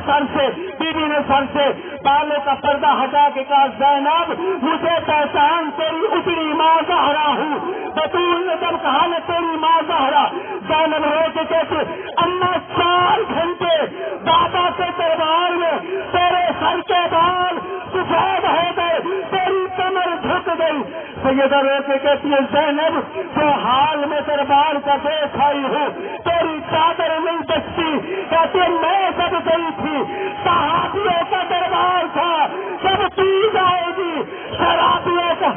سر سے بالوں کا پردہ ہٹا کے کہا زینب مجھے پہچان، تیری اتنی ماں زہرا ہوں۔ بطول نے جب کہا نا تیری ماں زہرا، زینب رو کے کہتے اما 4 گھنٹے بابا کے دربار میں تیرے سر کے بال سفید ہو گئے، تیری کمر جھک گئی۔ سیدہ رو کے کہتی ہے زینب جو حال میں دربار کا دیکھ آئی ہوں، تیری چادر نہیں بچتی، کہتے میں سب گئی تھی، صحابیوں کا دربار تھا، جب تو جائے گی شرابیوں کا